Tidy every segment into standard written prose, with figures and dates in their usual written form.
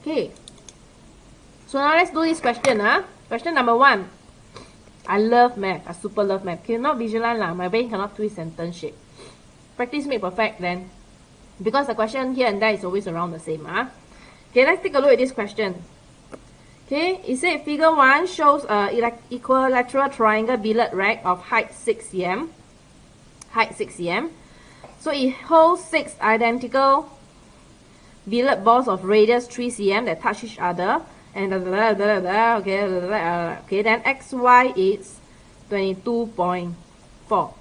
Okay. So now let's do this question. Question number 1. I love math. I super love math. Cannot visualize lah. My brain cannot twist sentence shape. Practice make perfect then. Because the question here and there is always around the same. Okay, let's take a look at this question. Okay, it said figure 1 shows equilateral triangle billiard rack of height 6 cm. Height 6 cm. So it holds 6 identical billiard balls of radius 3 cm that touch each other. And okay, then xy is 22.4.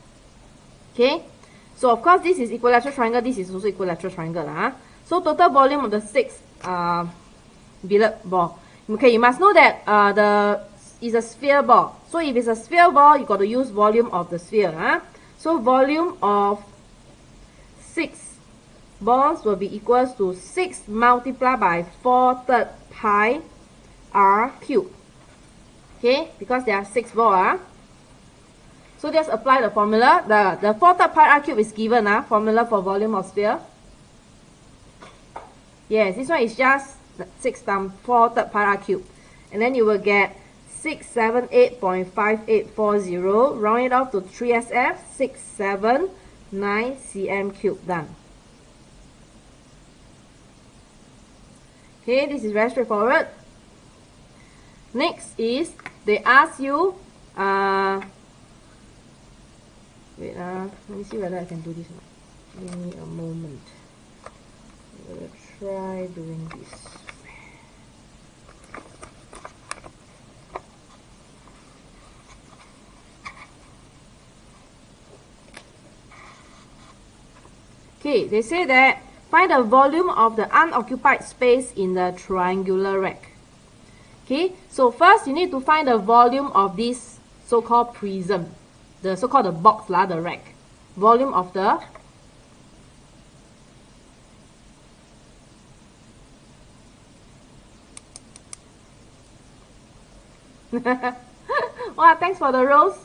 Okay, so of course this is equilateral triangle, this is also equilateral triangle. So total volume of the 6 billiard ball. Okay, you must know that is a sphere ball. So if it's a sphere ball, you got to use volume of the sphere. So volume of 6 balls will be equals to 6 multiplied by 4/3 pi r cubed. Okay, because there are 6 balls. So just apply the formula. The 4/3 pi r cubed is given. Formula for volume of sphere. Yes, this one is just 6 times 4/3 pi r cubed. And then you will get 678.5840. Round it off to 3SF. 679 cm cubed. Done. Okay, this is very straightforward. Next is they ask you wait, let me see whether I can do this or not. Give me a moment. I'm gonna try doing this. Okay, they say that find the volume of the unoccupied space in the triangular rack. Okay, so first you need to find the volume of this so-called prism, the so-called the box, the rack. Volume of the wow, thanks for the rose.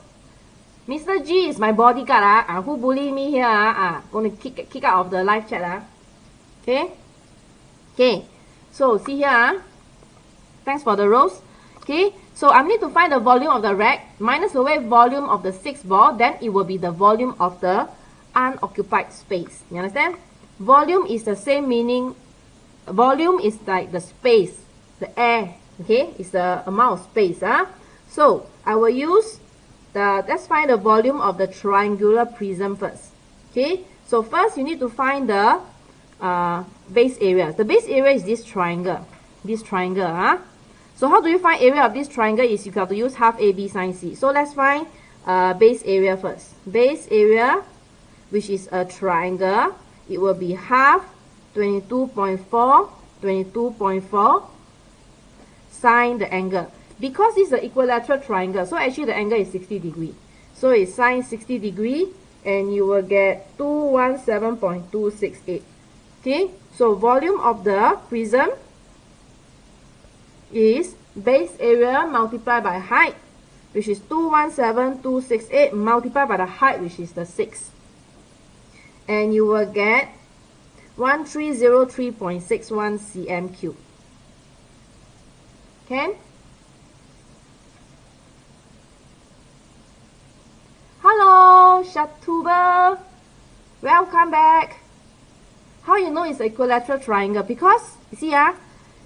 Mr. G is my bodyguard. Who bully me here? Gonna kick out of the live chat. Okay. Okay. So see here. Thanks for the rose. Okay. So I need to find the volume of the rack minus away volume of the 6 ball. Then it will be the volume of the unoccupied space. You understand? Volume is the same meaning. Volume is like the space, the air. Okay, it's the amount of space. So I will use let's find the volume of the triangular prism first. Okay, so first you need to find the base area. The base area is this triangle. This triangle. So how do you find area of this triangle? Is you have to use half AB sine C. So let's find base area first. Base area, which is a triangle, it will be half 22.4, 22.4 sine the angle. Because this is an equilateral triangle, so actually the angle is 60 degrees. So it's sine 60 degrees, and you will get 217.268. Okay, so volume of the prism is base area multiplied by height, which is 217.268 multiplied by the height, which is the 6. And you will get 1303.61 cm cubed. Can? Hello, Shatuba. Welcome back. How you know it's an equilateral triangle? Because you see,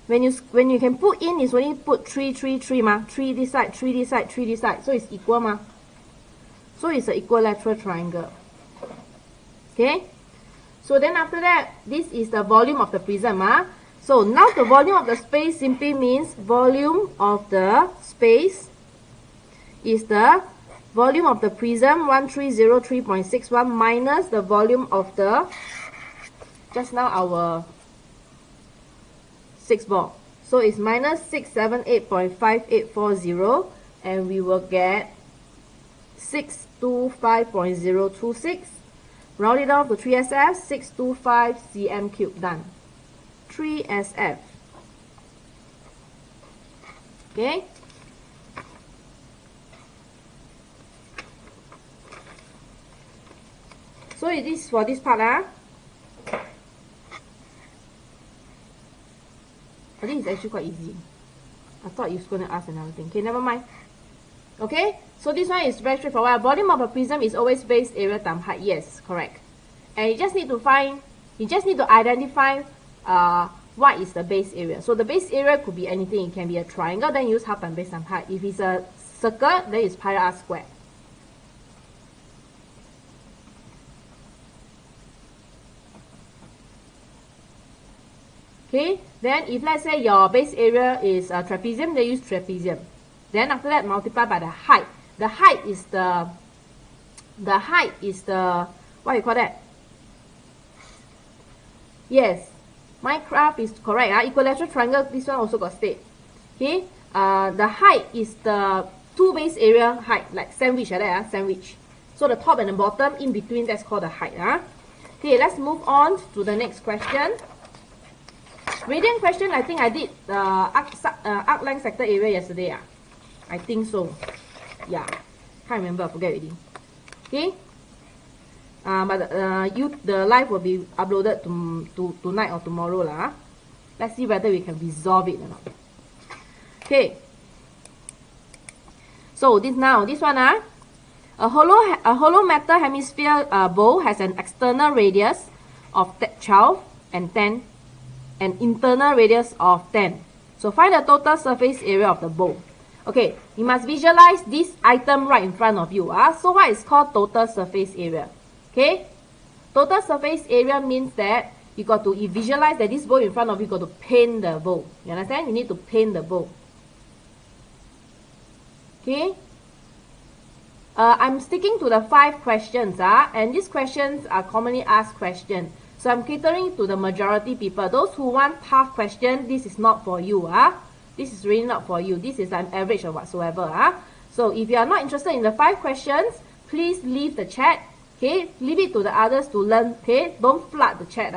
when you can put in, is only put 3, 3, 3 ma. 3 this side, 3 this side, 3 this side. So it's equal ma. So it's an equilateral triangle. Okay. So then after that, this is the volume of the prism. So now the volume of the space simply means volume of the space is the volume of the prism 1303.61 minus the volume of the just now our 6 ball. So it's minus 678.5840, and we will get 625.026. Round it off to 3SF, 625 cm cubed. Done. 3SF. Okay. So it is for this part. I think it's actually quite easy. I thought you was going to ask another thing. Okay, never mind. Okay, so this one is very straightforward. Volume of a prism is always base area times height. Yes, correct. And you just need to identify what is the base area. So the base area could be anything. It can be a triangle, then use half times base times height. If it's a circle, then it's pi r squared. Okay, then if let's say your base area is a trapezium, they use trapezium. Then after that, multiply by the height. The height is the what you call that? Yes, Minecraft is correct. Equilateral triangle, this one also got state. Okay, the height is the two base area height, like sandwich like that, sandwich. So the top and the bottom in between, that's called the height. Okay, let's move on to the next question. Radiant question, I think I did arc length sector area yesterday. I think so. Yeah, can't remember, I forget already. Okay. But the live will be uploaded to tonight or tomorrow lah. Let's see whether we can resolve it or not. Okay. So this one a hollow metal hemisphere bowl has an external radius of 12 and 10, and internal radius of 10. So find the total surface area of the bowl. Okay, you must visualize this item right in front of you. So what is called total surface area? Okay, total surface area means that you got to visualize that this bowl in front of you, got to paint the bowl. You understand? You need to paint the bowl. Okay. I'm sticking to the 5 questions, and these questions are commonly asked questions. So I'm catering to the majority people. Those who want tough questions, this is not for you. This is really not for you. This is an average or whatsoever. So if you are not interested in the 5 questions, please leave the chat. Okay, leave it to the others to learn. Okay, don't flood the chat.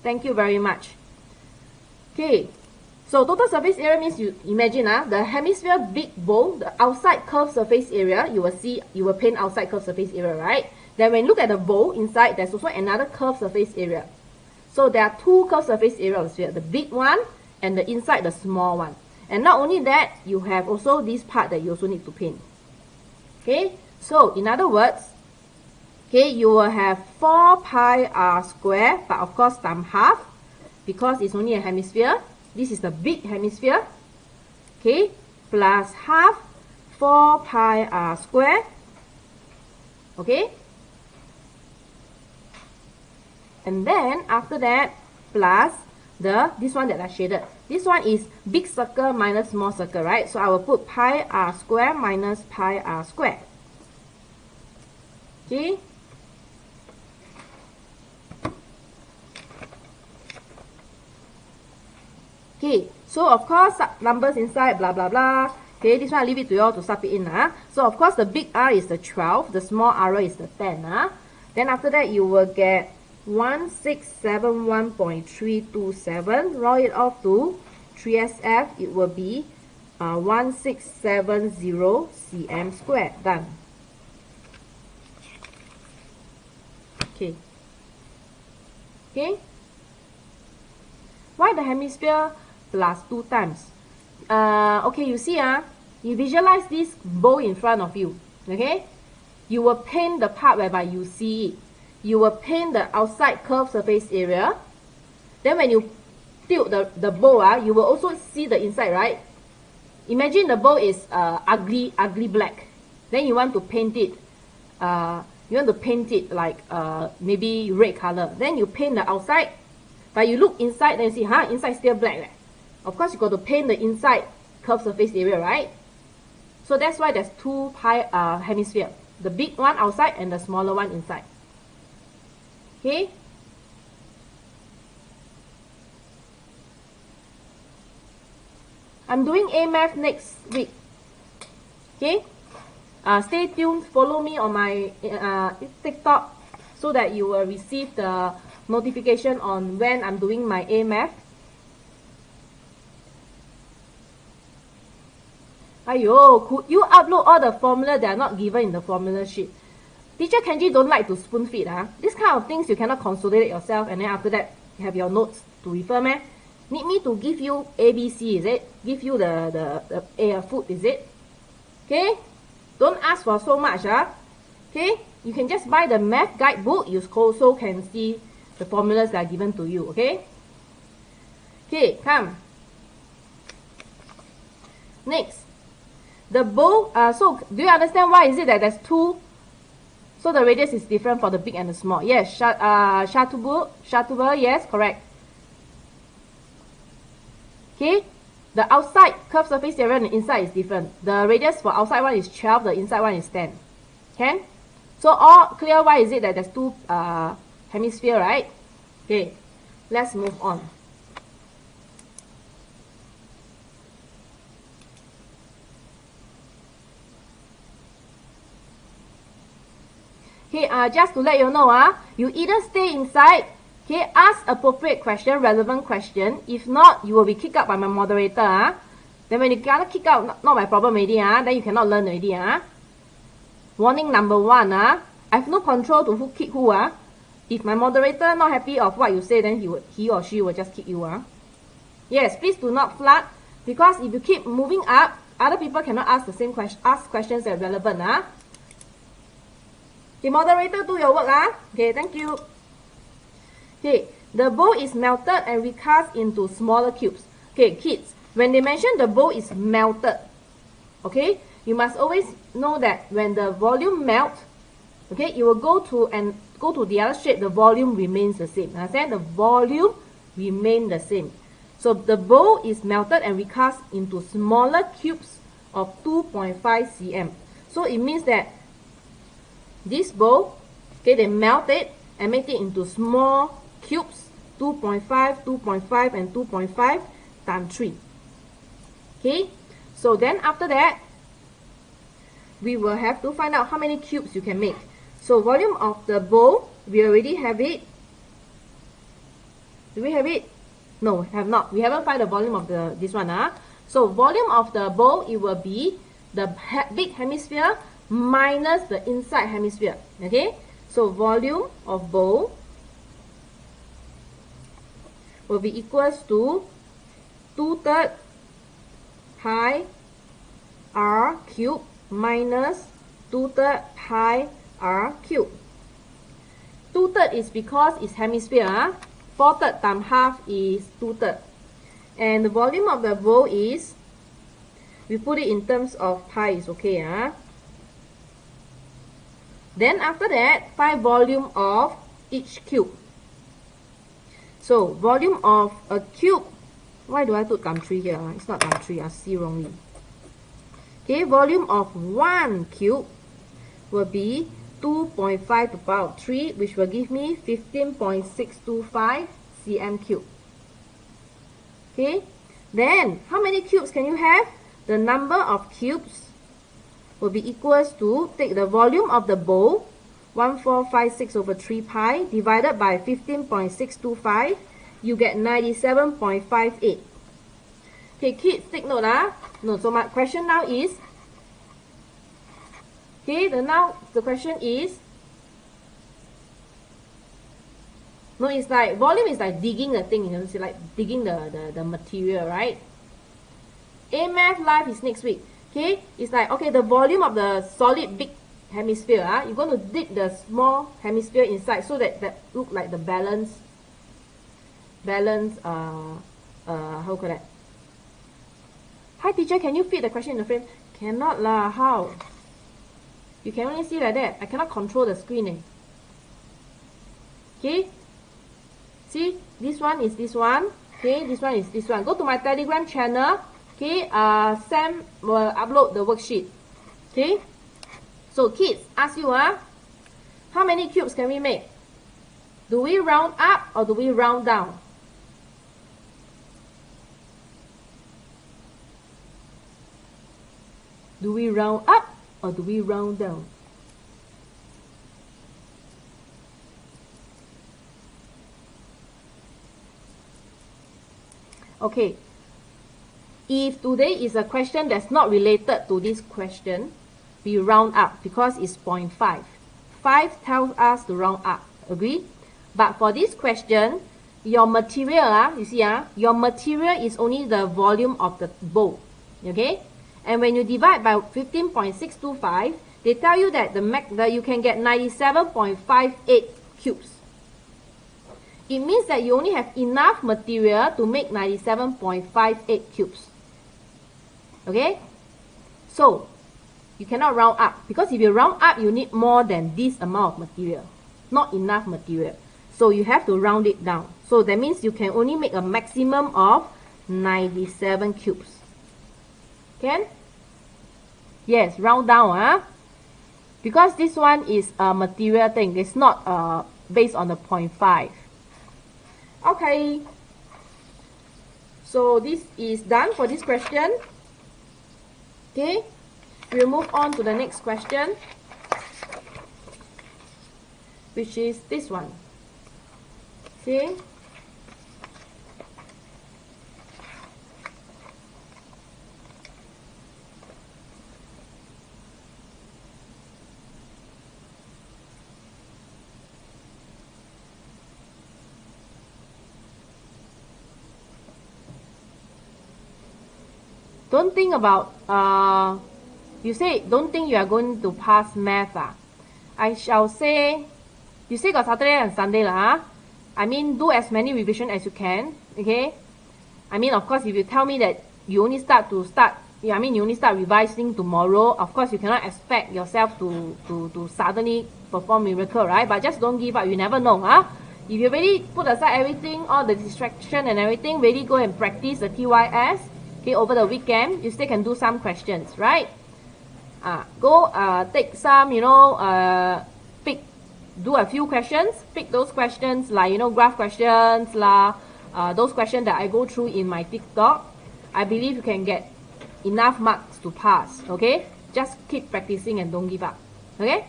Thank you very much. Okay, so total surface area means you imagine the hemisphere big bowl, the outside curved surface area, you will paint outside curved surface area, right? Then when you look at the bowl inside, there's also another curved surface area. So there are 2 curved surface areas of the sphere, the big one and the inside the small one. And not only that, you have also this part that you also need to paint. Okay, so in other words, okay, you will have 4 pi r square, but of course times half, because it's only a hemisphere. This is the big hemisphere. Okay, plus half 4 pi r square. Okay, and then after that, plus this one that I shaded. This one is big circle minus small circle, right? So I will put pi r square minus pi r square. Okay. Okay, so of course numbers inside, blah blah blah. Okay, this one I leave it to you all to sub it in. So of course the big R is the 12, the small R is the 10. Then after that you will get 1671.327. Roll it off to 3SF. It will be 1670 cm squared. Done. Okay. Okay. Why the hemisphere plus 2 times? Okay, you see, you visualize this bowl in front of you. Okay, you will paint the part whereby you see it. You will paint the outside curved surface area. Then when you tilt the bowl, you will also see the inside, right? Imagine the bowl is ugly black. Then you want to paint it. Like maybe red color. Then you paint the outside. But you look inside, then you see, inside still black. Of course, you got to paint the inside curved surface area, right? So that's why there's 2 pi hemisphere. The big one outside and the smaller one inside. Okay? I'm doing AMAth next week. Okay? Stay tuned. Follow me on my TikTok so that you will receive the notification on when I'm doing my AMAth. Ayo, could you upload all the formula that are not given in the formula sheet? Teacher Kenji don't like to spoon feed. This kind of things you cannot consolidate yourself and then after that you have your notes to refer, meh? Need me to give you ABC, is it? Give you the food, is it? Okay? Don't ask for so much, okay? You can just buy the math guidebook. You also can see the formulas that are given to you, okay? Okay, come. Next. The bowl, so do you understand why is it that there's two? So the radius is different for the big and the small. Yes, Shatubal, yes, correct. Okay, the outside curved surface area and the inside is different. The radius for outside one is 12, the inside one is 10. Can? So all clear why is it that there's two hemisphere, right? Okay, let's move on. Okay, just to let you know, you either stay inside, okay, ask appropriate question, relevant question. If not, you will be kicked out by my moderator. Then when you cannot kick out, not my problem already. Then you cannot learn already. Warning number 1. I have no control to who kick who. If my moderator not happy of what you say, then he or she will just kick you. Yes, please do not flood, because if you keep moving up, other people cannot ask the same question. Ask questions that are relevant. Okay, moderator, do your work. Okay, thank you. Okay, the bowl is melted and recast into smaller cubes. Okay, kids, when they mention the bowl is melted, okay, you must always know that when the volume melts, okay, it will go to the other shape, the volume remains the same. Understand? The volume remain the same. So the bowl is melted and recast into smaller cubes of 2.5 cm. So it means that this bowl, okay, they melt it and make it into small cubes, 2.5, 2.5, and 2.5 times 3. Okay, so then after that, we will have to find out how many cubes you can make. So volume of the bowl, we already have it. Do we have it? No, have not. We haven't found the volume of this one. So volume of the bowl, it will be the big hemisphere minus the inside hemisphere. Okay, so volume of bowl will be equals to 2/3 pi r cube minus 2/3 pi r cube. 2/3 is because it's hemisphere. 4/3 times half is 2/3. And the volume of the bowl is, we put it in terms of pi is okay. Then after that, find volume of each cube. So volume of a cube, why do I put times 3 here? It's not times 3, I see wrongly. Okay, volume of 1 cube will be 2.5 to the power of 3, which will give me 15.625 cm cube. Okay, then how many cubes can you have? The number of cubes will be equals to, take the volume of the bowl, 1456 over 3 pi, divided by 15.625, you get 97.58. Okay, kids, take note. No, so my question now is, okay, the question is, no, it's like, volume is like digging the thing, it's like digging the material, right? A Math Live is next week. Okay, it's like, okay, the volume of the solid big hemisphere, you're going to dig the small hemisphere inside so that look like the balance, how call that? Hi teacher, can you fit the question in the frame? Cannot lah, how? You can only see like that. I cannot control the screen. Okay, see, this one is this one. Okay, this one is this one. Go to my Telegram channel. Okay, Sam will upload the worksheet. Okay, so kids, ask you, how many cubes can we make? Do we round up or do we round down? Do we round up or do we round down? Okay. If today is a question that's not related to this question, we round up because it's 0.5. 5 tells us to round up. Agree? But for this question, your material, you see, your material is only the volume of the bowl, okay? And when you divide by 15.625, they tell you that you can get 97.58 cubes. It means that you only have enough material to make 97.58 cubes. Okay? So, you cannot round up. Because if you round up, you need more than this amount of material. Not enough material. So, you have to round it down. So, that means you can only make a maximum of 97 cubes. Can? Yes, round down. Because this one is a material thing. It's not based on the 0.5. Okay. So, this is done for this question. Okay. We'll move on to the next question, which is this one. Okay. Don't think about, you say, don't think you are going to pass math. I shall say, you say got Saturday and Sunday lah. I mean, do as many revision as you can, okay? I mean, of course, if you tell me that you only start revising tomorrow, of course, you cannot expect yourself to suddenly perform miracle, right? But just don't give up, you never know, If you really put aside everything, all the distraction and everything, really go and practice the TYS, okay, over the weekend, you still can do some questions, right? Go take some, do a few questions, pick those questions like, graph questions lah, those questions that I go through in my TikTok. I believe you can get enough marks to pass, okay? Just keep practicing and don't give up, okay?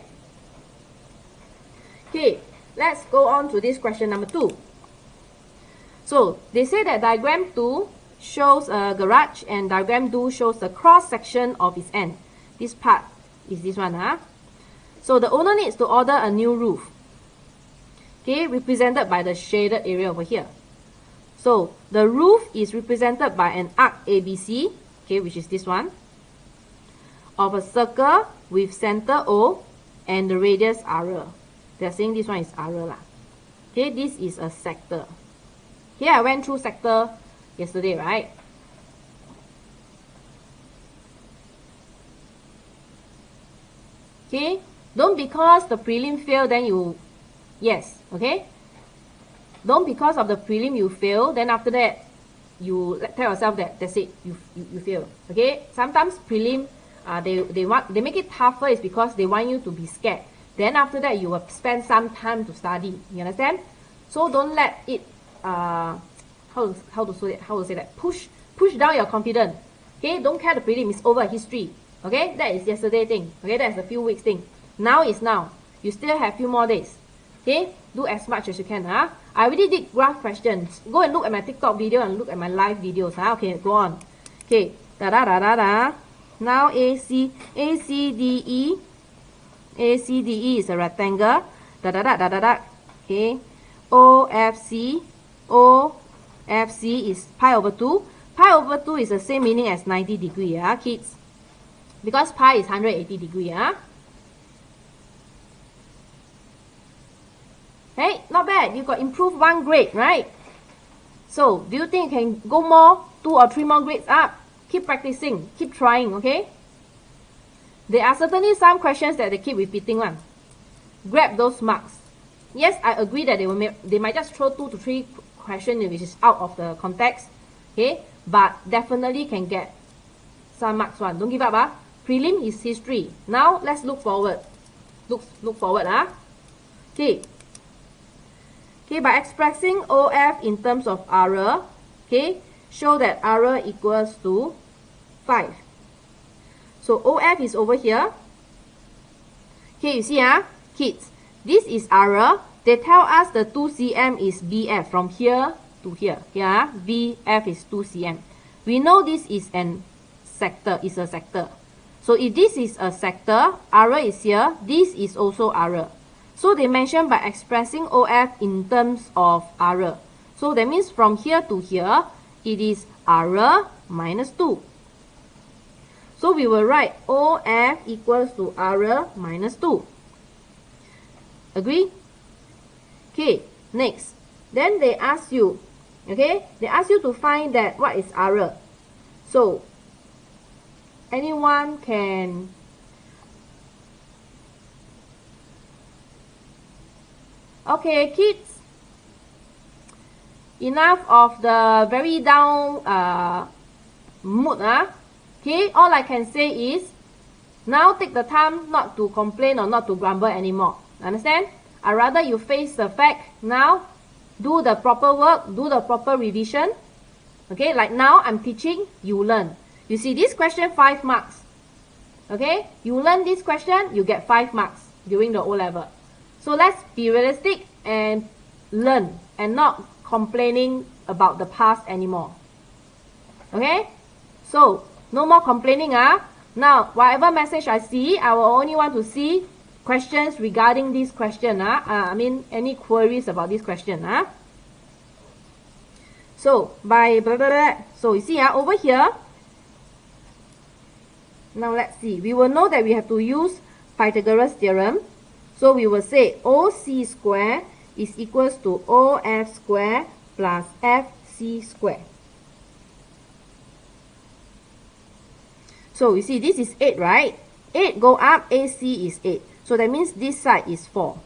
Okay, let's go on to this question number 2. So, they say that diagram 2 shows a garage and diagram 2 shows the cross section of its end. This part is this one, So the owner needs to order a new roof, okay, represented by the shaded area over here. So the roof is represented by an arc ABC, okay, which is this one, of a circle with center O and the radius R. They're saying this one is R lah. Okay, this is a sector. Here I went through sector yesterday, right? Okay, don't because the prelim fail then you, yes, okay? Don't because of the prelim you fail, then after that you tell yourself that that's it, you fail, okay? Sometimes prelim, they make it tougher is because they want you to be scared. Then after that you will spend some time to study, you understand? So don't let it, how to say that, push down your confidence, okay? Don't care the prelim, it's over, history. Okay, that is yesterday thing. Okay, that's a few weeks thing. Now is now. You still have few more days. Okay, do as much as you can. I already did graph questions. Go and look at my TikTok video and look at my live videos. Okay, go on. Okay, Now ACDE is a rectangle. Okay, OFC is pi over 2. Pi over 2 is the same meaning as 90 degree, kids. Because pi is 180 degree, Hey, not bad. You got improved 1 grade, right? So, do you think you can go more, 2 or 3 more grades up? Keep practicing, keep trying, okay? There are certainly some questions that they keep repeating one. Grab those marks. Yes, I agree that they might just throw 2 to 3 questions which is out of the context, okay? But definitely can get some marks one. Don't give up, Prelim is history. Now let's look forward. Look forward, Okay. Okay, by expressing OF in terms of R, okay, show that R equals to 5. So OF is over here. Okay, you see, kids, this is R. They tell us the 2 cm is BF from here to here. Here, BF is 2 cm. We know this is an sector, is a sector. So if this is a sector, R is here, this is also R. So they mention by expressing OF in terms of R. So that means from here to here, it is R minus 2. So we will write OF equals to R minus 2. Agree? Okay, next. Then they ask you, okay, they ask you to find that what is R. So, anyone can okay, kids, enough of the very down mood. Okay, all I can say is, now take the time not to complain or not to grumble anymore. Understand? I rather you face the fact now, do the proper work, do the proper revision. Okay, like now I'm teaching, you learn. You see this question, 5 marks. Okay, you learn this question, you get 5 marks during the O-level. So let's be realistic and learn and not complaining about the past anymore. Okay, so no more complaining. Now, whatever message I see, I will only want to see questions regarding this question. I mean, any queries about this question. So, by blah, blah, blah. So, you see, over here, now let's see. We will know that we have to use Pythagoras theorem. So, we will say OC square is equals to OF square plus FC square. So, you see, this is 8, right? 8 go up, AC is 8. So, that means this side is 4.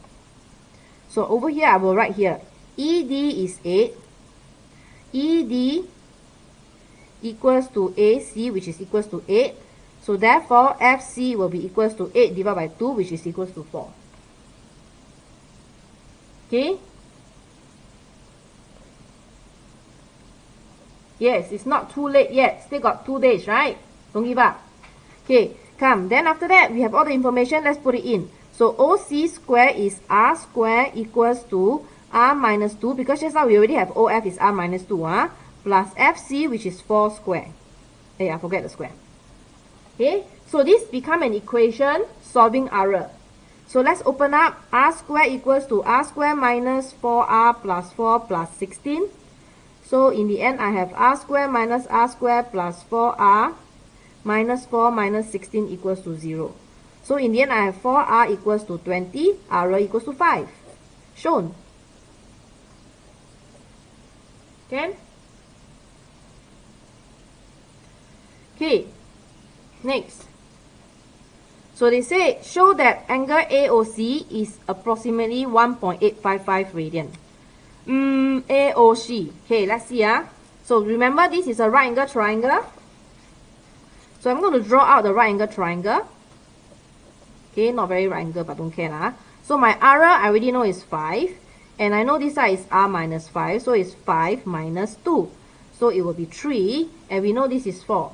So, over here, I will write here, ED is 8. ED equals to AC, which is equals to 8. So, therefore, FC will be equals to 8 divided by 2, which is equals to 4. Okay? Yes, it's not too late yet. Still got 2 days, right? Don't give up. Okay, come. Then after that, we have all the information. Let's put it in. So, OC square is R square equals to R minus 2. Because just now we already have OF is R minus 2. Plus FC, which is 4 square. Hey, I forget the square. Okay, so this become an equation solving R. So, let's open up. R square equals to R square minus 4R plus 4 plus 16. So, in the end, I have R square minus R square plus 4R minus 4 minus 16 equals to 0. So, in the end, I have 4R equals to 20, R equals to 5. Shown. Okay? Okay. Next. So, they say, show that angle AOC is approximately 1.855 radian. AOC. Okay, let's see. So, remember, this is a right angle triangle. So, I'm going to draw out the right angle triangle. Okay, not very right angle, but don't care. So, my R, I already know is 5. And I know this side is R minus 5. So, it's 5 minus 2. So, it will be 3. And we know this is 4.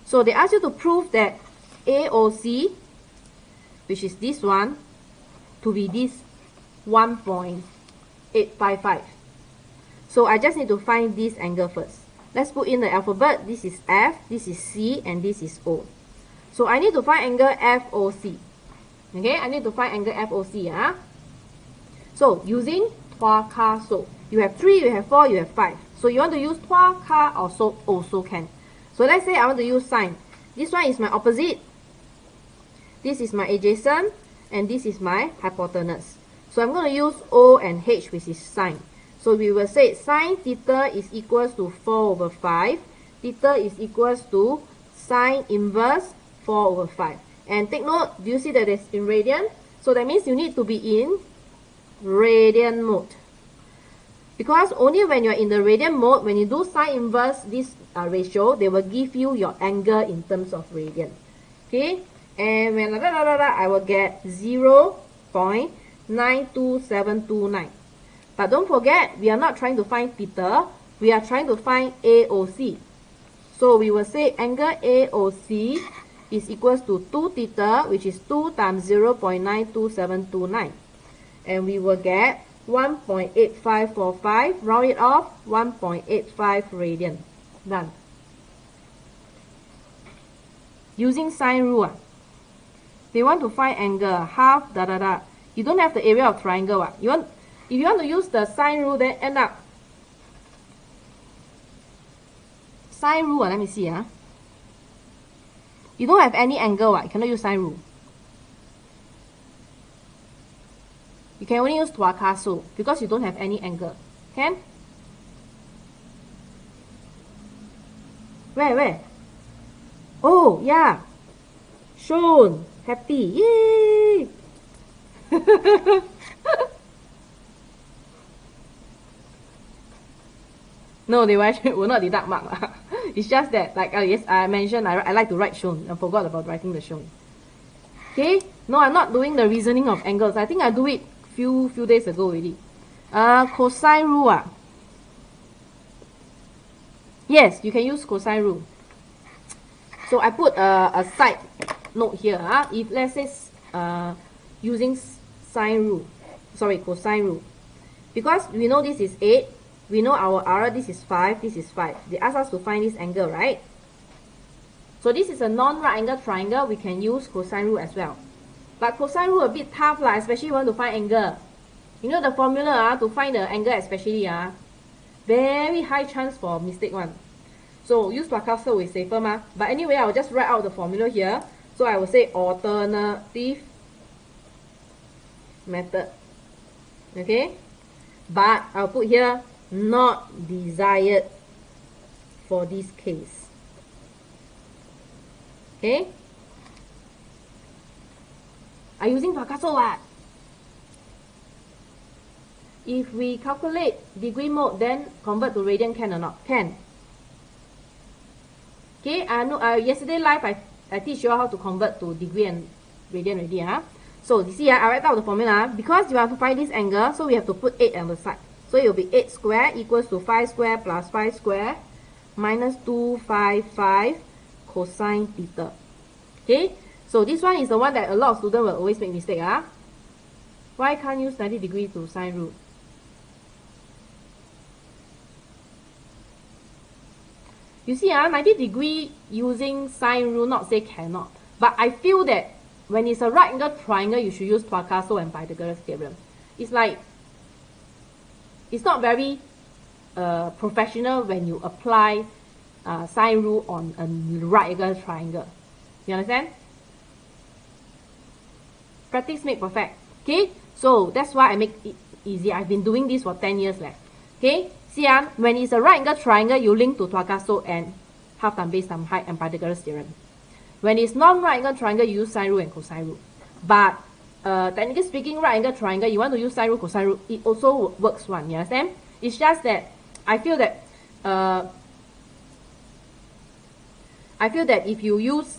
So, they ask you to prove that AOC, which is this one, to be this 1.855. So, I just need to find this angle first. Let's put in the alphabet. This is F, this is C, and this is O. So, I need to find angle FOC. Okay, I need to find angle FOC. So, using 3 ka so. You have 3, you have 4, you have 5. So, you want to use 3 ka or so also can. So, let's say I want to use sine. This one is my opposite. This is my adjacent. And this is my hypotenuse. So, I'm going to use O and H, which is sine. So, we will say sine theta is equals to 4 over 5. Theta is equals to sine inverse 4 over 5. And take note, do you see that it's in radian? So, that means you need to be in radian mode. Because only when you're in the radian mode, when you do sine inverse this ratio, they will give you your angle in terms of radian. Okay? And when I will get 0.92729. But don't forget, we are not trying to find theta. We are trying to find AOC. So we will say angle AOC is equals to 2 theta, which is 2 times 0.92729. And we will get 1.8545. Round it off, 1.85 radian. Done. Using sine rule. They want to find angle, half, You don't have the area of triangle. If you want to use the sine rule, then end up sine rule, let me see. You don't have any angle, right? You cannot use sine rule. You can only use Tuakaso because you don't have any angle. Can? Where? Oh, yeah. Shown. Happy. Yay! No, they will not deduct mark. It's just that, like yes, I mentioned, I like to write shown. I forgot about writing the shown. Okay? No, I'm not doing the reasoning of angles. I think I do it few days ago already. Cosine rule. Yes, you can use cosine rule. So I put a side note here. If let's say using sine rule, sorry, cosine rule, because we know this is 8, we know our R, this is 5, this is 5. They ask us to find this angle, right? So this is a non-right angle triangle. We can use cosine rule as well. But cosine rule a bit tough, especially when you want to find angle. You know the formula to find the angle especially, very high chance for mistake one. So use Tuakaso is safer ma. But anyway, I will just write out the formula here. So I will say alternative method. Okay? But I'll put here not desired for this case. Okay? Are you using Tuakaso what? If we calculate degree mode, then convert to radian, can or not? Can. Okay, I know yesterday live I teach you how to convert to degree and radian already. So you see, I write out the formula. Because you have to find this angle, so we have to put 8 on the side. So it will be 8 square equals to 5 square plus 5 square minus 255 cosine theta. Okay, so this one is the one that a lot of students will always make mistake. Why can't use 90 degree to sine rule? You see, 90 degree using sine rule, not say cannot. But I feel that when it's a right angle triangle, you should use Tuakaso and Pythagoras theorem. It's like, it's not very professional when you apply sine rule on a right angle triangle. You understand? Practice make perfect. Okay? So that's why I make it easy. I've been doing this for 10 years. Okay? See, when it's a right angle triangle, you link to Tuakaso and half time base time height and Pythagoras theorem. When it's non-right angle triangle, you use sine rule and cosine rule. But technically speaking, right angle triangle, you want to use sine rule, cosine rule, it also works one. You understand? It's just that I feel that if you use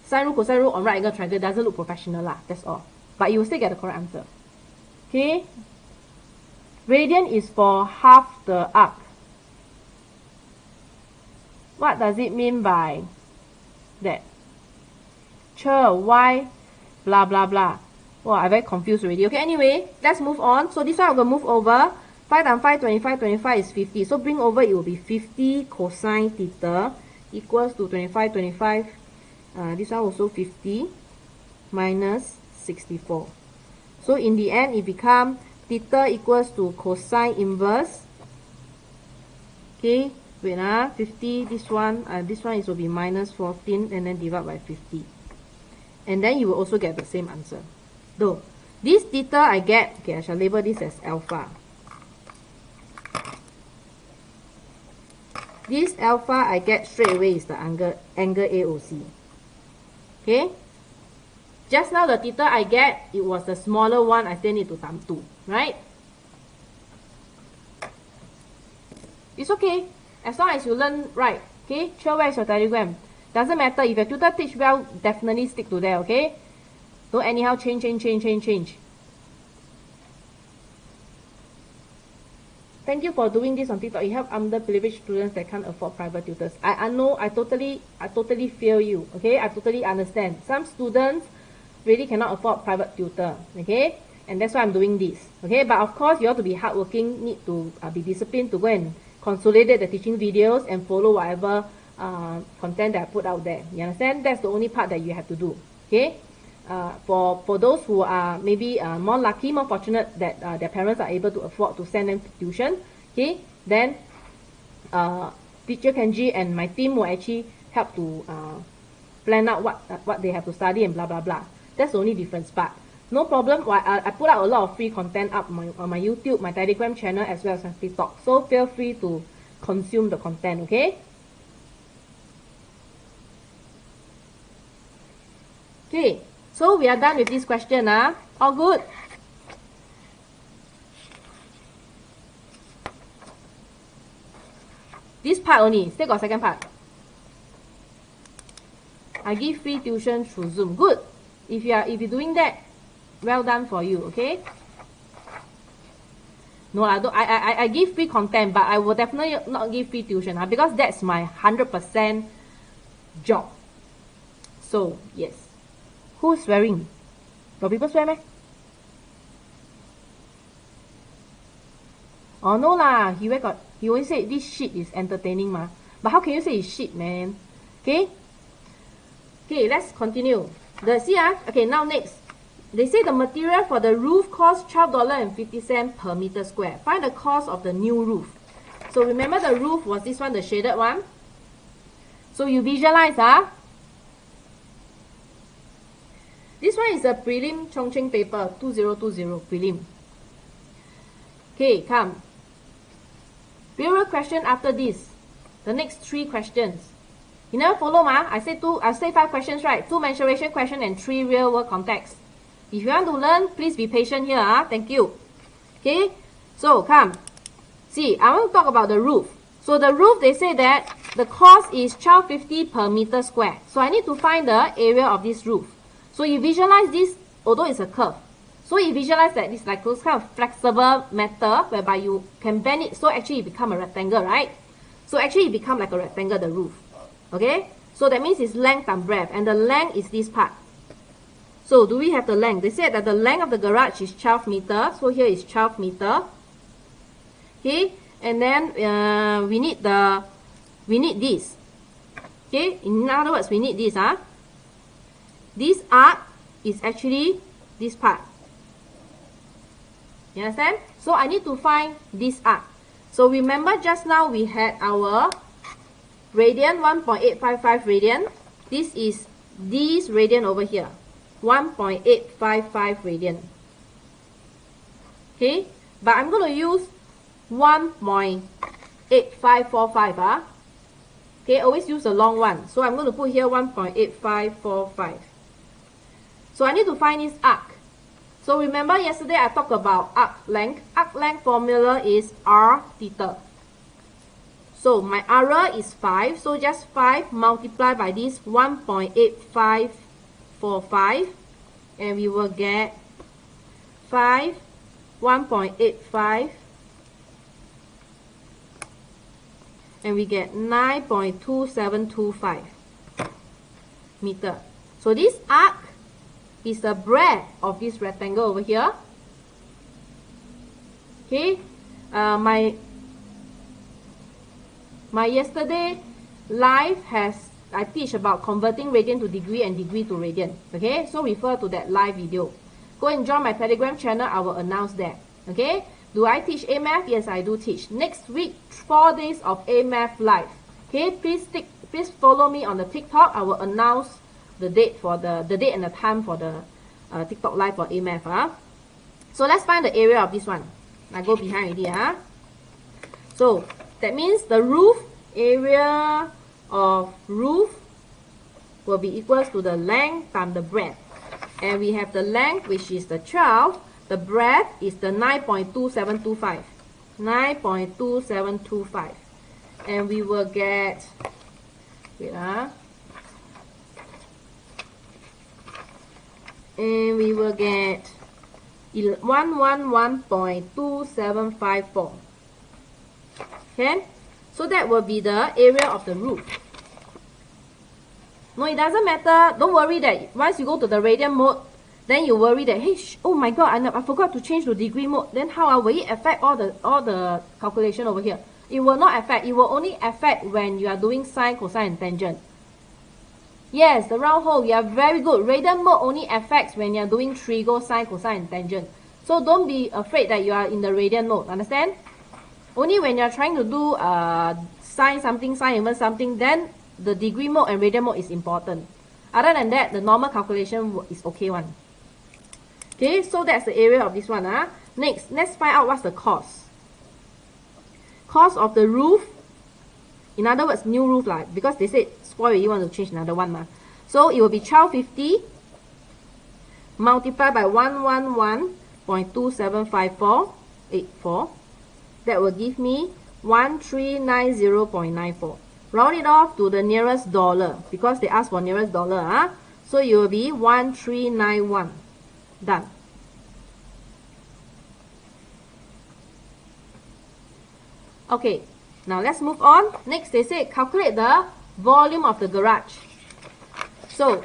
sine rule, cosine rule on right angle triangle, it doesn't look professional lah. That's all. But you will still get the correct answer. Okay? Radian is for half the arc. What does it mean by that? Why? Blah, blah, blah. Oh, I'm very confused already. Okay, anyway, let's move on. So this one I'm going to move over. 5 times 5, 25. 25 is 50. So bring over, it will be 50 cosine theta equals to 25. 25. This one also 50 minus 64. So in the end, it becomes theta equals to cosine inverse. Okay, wait, 50, this one is will be minus 14 and then divide by 50. And then you will also get the same answer. Though, this theta I get, okay, I shall label this as alpha. This alpha I get straight away is the angle AOC. Okay? Just now the theta I get, it was the smaller one, I still need to times 2, right? It's okay, as long as you learn right. Okay, share where is your Telegram. Doesn't matter, if your tutor teach well, definitely stick to that, okay? Don't anyhow change. Thank you for doing this on TikTok. You help underprivileged students that can't afford private tutors. I know, I totally feel you, okay? I totally understand. Some students really cannot afford private tutor, okay? And that's why I'm doing this, okay? But of course, you have to be hardworking, need to be disciplined to go and consolidate the teaching videos and follow whatever content that I put out there. You understand? That's the only part that you have to do, okay? For those who are maybe more lucky, more fortunate that their parents are able to afford to send them to tuition, okay? Then Teacher Kenji and my team will actually help to plan out what they have to study and blah blah blah. That's the only difference. But no problem. I put out a lot of free content up on my YouTube, my Telegram channel, as well as my TikTok. So feel free to consume the content, okay? Okay, so we are done with this question. All good? This part only, still got second part. I give free tuition through Zoom. Good. If you're doing that, well done for you, okay? No, I give free content, but I will definitely not give free tuition, because that's my 100% job. So, yes. Who's swearing? Got people swear, meh? Oh, no lah. He always say this shit is entertaining, ma. But how can you say it's shit, man? Okay? Okay, let's continue. Okay, now next. They say the material for the roof costs $12.50 per meter square. Find the cost of the new roof. So remember the roof was this one, the shaded one. So you visualize, This one is a prelim Chongqing paper 2020 prelim. Okay, come. Real question after this. The next 3 questions. You never follow, I say 5 questions, right? 2 mensuration question and 3 real world context. If you want to learn, please be patient here. Thank you. Okay, so come. See, I want to talk about the roof. So the roof, they say that the cost is $12.50 per meter square. So I need to find the area of this roof. So you visualize this, although it's a curve. So you visualize that it's like those kind of flexible metal whereby you can bend it, so actually it become a rectangle, right? So actually it become like a rectangle, the roof. Okay? So that means it's length and breadth, and the length is this part. So do we have the length? They said that the length of the garage is 12 meters. So here is 12 meter. Okay, and then we need this. Okay, in other words, we need this. This arc is actually this part. You understand? So I need to find this arc. So remember just now we had our radian 1.855 radian. This is this radian over here. 1.855 radian. Okay, but I'm going to use 1.8545. Okay, always use the long one. So I'm going to put here 1.8545. So I need to find this arc. So remember yesterday I talked about arc length. Arc length formula is r theta. So my r is 5. So just 5 multiplied by this 1.8545, and we will get 1.85, and we get 9.2725 meter. So this arc is the breadth of this rectangle over here. Okay, my yesterday live I teach about converting radian to degree and degree to radian. Okay, so refer to that live video. Go and join my Telegram channel. I will announce that. Okay, do I teach A-Math? Yes, I do teach. Next week, 4 days of A-Math live. Okay, please follow me on the TikTok. I will announce the date for the date and the time for the TikTok live for A-Math. So let's find the area of this one. I go behind already. So that means the roof area of roof will be equals to the length times the breadth. And we have the length, which is the 12. The breadth is the 9.2725. 9.2725. And we will get, wait, and we will get 111.2754. Okay? So that will be the area of the roof. No, it doesn't matter. Don't worry that once you go to the radian mode, then you worry that, hey, oh my god, I forgot to change to degree mode. Then how will it affect all the calculation over here? It will not affect. It will only affect when you are doing sine, cosine, and tangent. Yes, the round hole, you are very good. Radian mode only affects when you are doing trigo, sine, cosine, and tangent. So don't be afraid that you are in the radian mode. Understand? Only when you are trying to do sine something, sine inverse something, then the degree mode and radian mode is important. Other than that, the normal calculation is okay one. Okay, so that's the area of this one. Next, let's find out what's the cost. Cost of the roof, in other words, new roof, like, because they said spoil, you want to change another one. So it will be 1250 multiplied by 111.275484. That will give me 1390.94. Round it off to the nearest dollar, because they asked for nearest dollar. So it will be 1391. Done. Okay, now let's move on. Next, they say calculate the volume of the garage. So,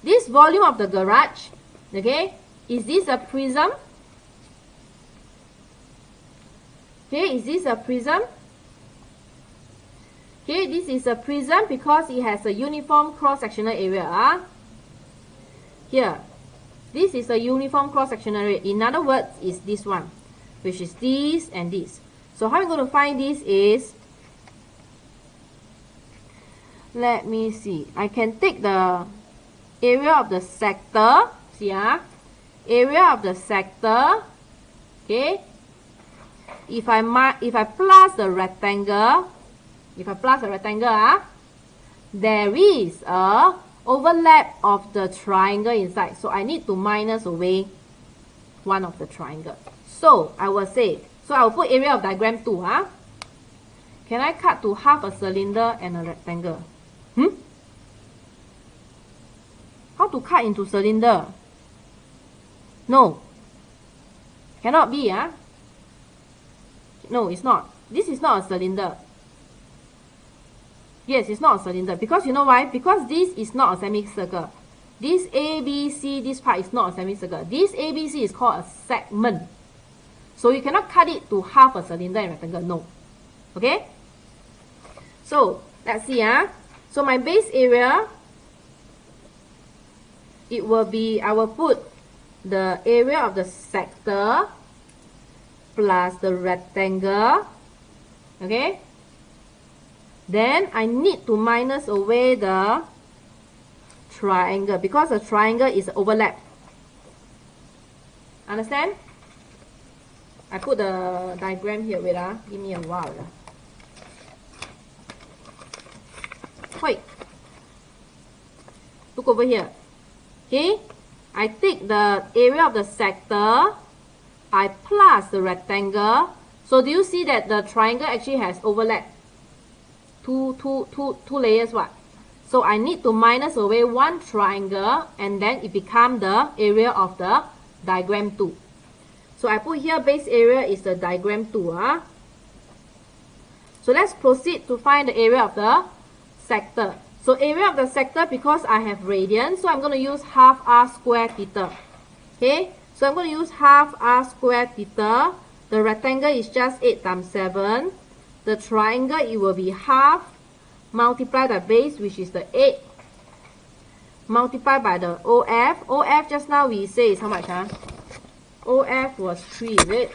this volume of the garage, okay, is this a prism? Okay, is this a prism? Okay, this is a prism because it has a uniform cross-sectional area. Here, this is a uniform cross-sectional area. In other words, is this one, which is this and this. So how I'm going to find this is, let me see. I can take the area of the sector. See, area of the sector. Okay. If I plus the rectangle, there is a overlap of the triangle inside. So I need to minus away one of the triangle. So I will say, so I will put area of diagram 2. Can I cut to half a cylinder and a rectangle? How to cut into cylinder? No. Cannot be, No, it's not. This is not a cylinder. Yes, it's not a cylinder. Because you know why? Because this is not a semicircle. This ABC, this part is not a semicircle. This ABC is called a segment. So you cannot cut it to half a cylinder and rectangle. No. Okay? So, let's see. So my base area, it will be, I will put the area of the sector plus the rectangle. Okay? Then I need to minus away the triangle because the triangle is overlap. Understand? I put the diagram here. Wait, give me a while. Wait. Look over here. Okay? I take the area of the sector. I plus the rectangle. So do you see that the triangle actually has overlap? Two layers, what? So I need to minus away one triangle and then it becomes the area of the diagram 2. So I put here base area is the diagram 2. So let's proceed to find the area of the sector. So area of the sector, because I have radian, so I'm going to use half r squared theta. Okay, so I'm going to use half r squared theta. The rectangle is just 8 times 7. The triangle, it will be half multiplied by base, which is the 8, multiplied by the OF. OF just now we say is how much? OF was 3, is it?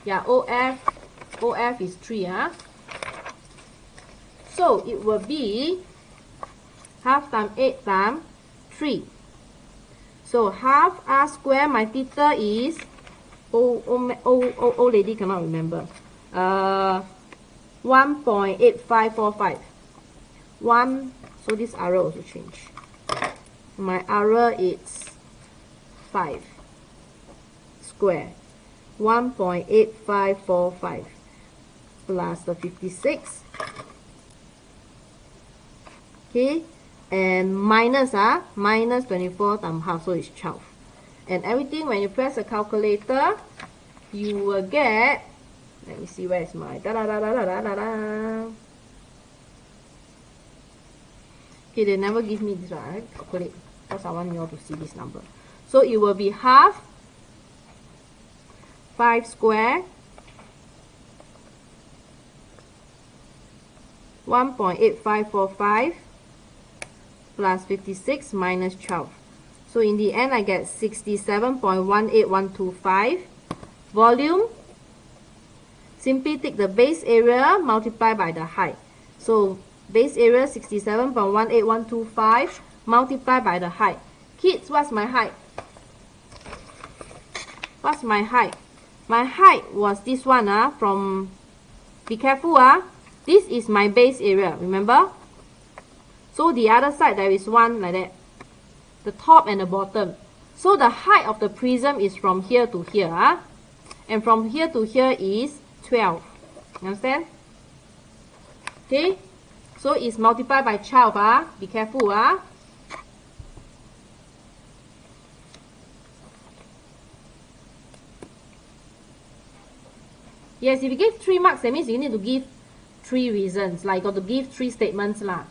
Yeah, OF is 3. So it will be half times 8 times 3. So half r squared, my theta is, old lady cannot remember. 1.8545. So this error also change. My error is 5 square. 1.8545 plus the 56. Okay, and minus 24 times half, so it's 12. And everything, when you press the calculator, you will get, let me see, where is my Okay, they never give me this one. I calculate because I want you all to see this number. So it will be half 5 square 1.8545 plus 56 minus 12. So in the end, I get 67.18125. Volume simply take the base area multiply by the height. So base area 67.18125 multiplied by the height. Kids, what's my height? What's my height? My height was this one, from, be careful, this is my base area, remember? So the other side there is one like that, the top and the bottom. So the height of the prism is from here to here, and from here to here is 12. Understand? Okay, so it's multiplied by 12. Be careful. Yes, if you give 3 marks, that means you need to give 3 reasons. Like, got to give 3 statements lah.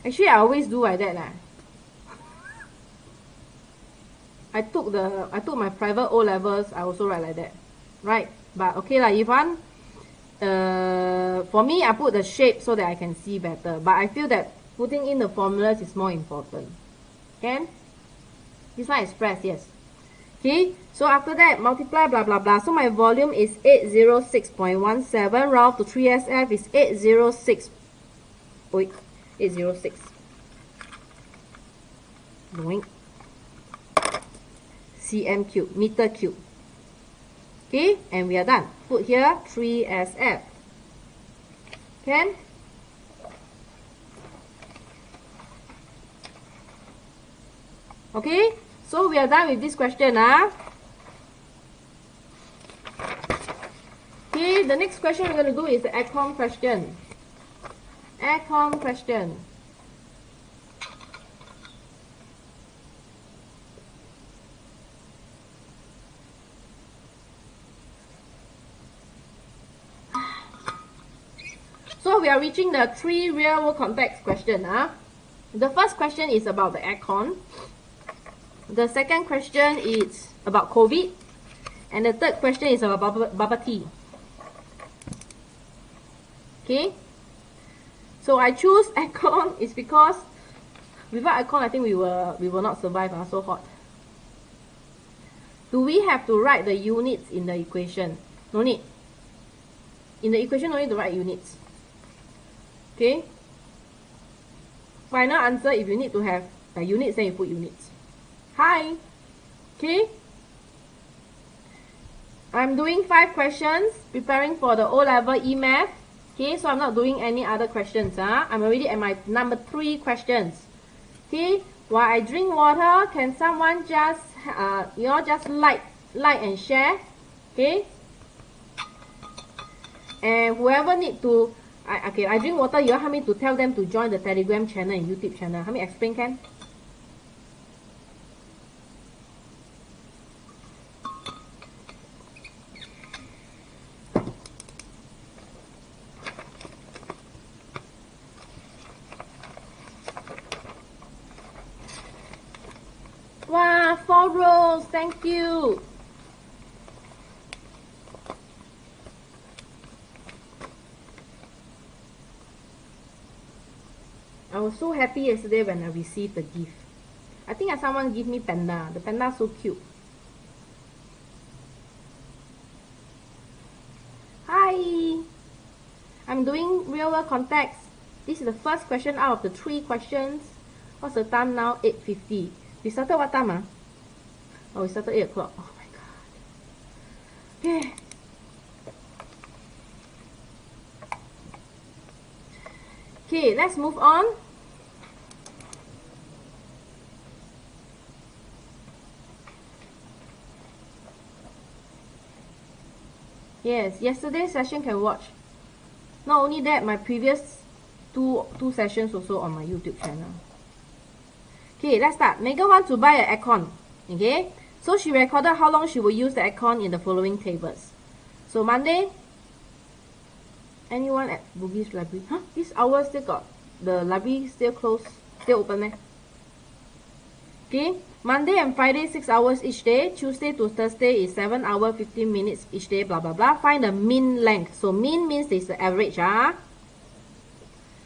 Actually, I always do like that lah. I took my private O levels. I also write like that, right? But okay lah. If one, for me, I put the shape so that I can see better. But I feel that putting in the formulas is more important. Can? This one express, yes. Okay, so after that, multiply blah blah blah. So my volume is 806.17. Round to 3SF is 806. Wait, 806. Doink. cm cube, meter cube. Okay, and we are done. Put here 3SF. Can? Okay, so we are done with this question. Okay, the next question we're going to do is the aircon question. Aircon question. So we are reaching the 3 real world context question. The first question is about the aircon. The second question is about COVID. And the third question is about bubble tea. Okay. So I choose aircon is because without aircon I think we will not survive. So hot. Do we have to write the units in the equation? No need. In the equation no need to write units. Okay. Final answer, if you need to have the units, then you put units. Hi. Okay. I'm doing 5 questions, preparing for the O-level E-Math. Okay, so I'm not doing any other questions. I'm already at my number 3 questions. Okay, while I drink water, can someone just, just like and share? Okay. And whoever need to, I drink water, you all help me to tell them to join the Telegram channel and YouTube channel. Help me explain, can? Wow, 4 rows, thank you. I was so happy yesterday when I received the gift. I think someone gave me panda. The panda so cute. Hi. I'm doing real world context. This is the first question out of the 3 questions. What's the time now? 8:50. We started what time? Oh, we started 8 o'clock. Oh my god. Okay. Okay, let's move on. Yes, yesterday's session can watch. Not only that, my previous two sessions also on my YouTube channel. Okay, let's start. Megan wants to buy an aircon. Okay, so she recorded how long she will use the aircon in the following tables. So Monday, anyone at Bugis Library? Huh? This hour still got the library still closed, still open, eh? Okay, Monday and Friday 6 hours each day. Tuesday to Thursday is 7 hours 15 minutes each day. Blah blah blah. Find the mean length. So mean means it's the average.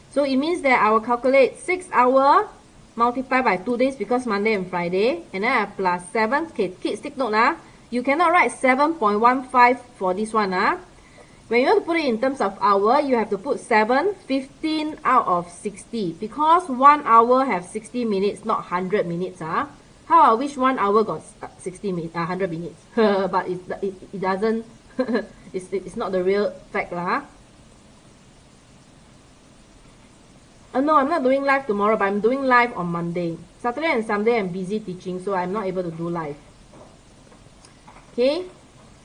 So it means that I will calculate 6 hours multiply by 2 days because Monday and Friday, and then I plus 7. Okay, kids, take note. You cannot write 7.15 for this one. When you want to put it in terms of hour, you have to put 15 out of 60 because 1 hour have 60 minutes, not 100 minutes. How I wish 1 hour got 60 minutes, 100 minutes, but it doesn't. it's not the real fact lah. No, I'm not doing live tomorrow, but I'm doing live on Monday. Saturday and Sunday I'm busy teaching, so I'm not able to do live. Okay,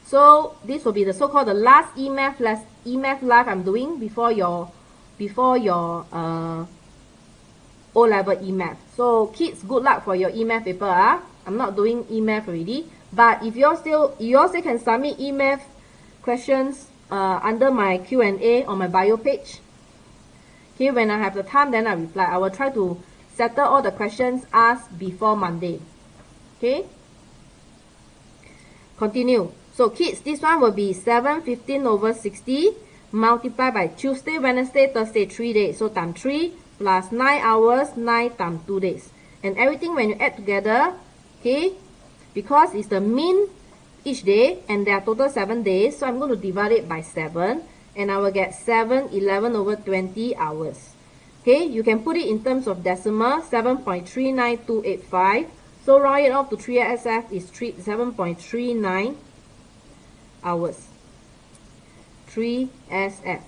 so this will be the so-called the last E-Math live I'm doing before your O-level E-Math. So kids, good luck for your E-Math paper. I'm not doing E-Math already, but if you all still can submit E-Math questions under my Q&A on my bio page. Okay, when I have the time, then I reply. I will try to settle all the questions asked before Monday. Okay, continue. So kids, this one will be 7/15 over 60 multiplied by Tuesday, Wednesday, Thursday, 3 days. So times 3 plus 9 hours, 9 times 2 days. And everything when you add together, okay, because it's the mean each day and there are total 7 days, so I'm going to divide it by 7 and I will get 7/11 over 20 hours. Okay, you can put it in terms of decimal, 7.39285. So round it off to 3SF is 7.39 hours. 3SF.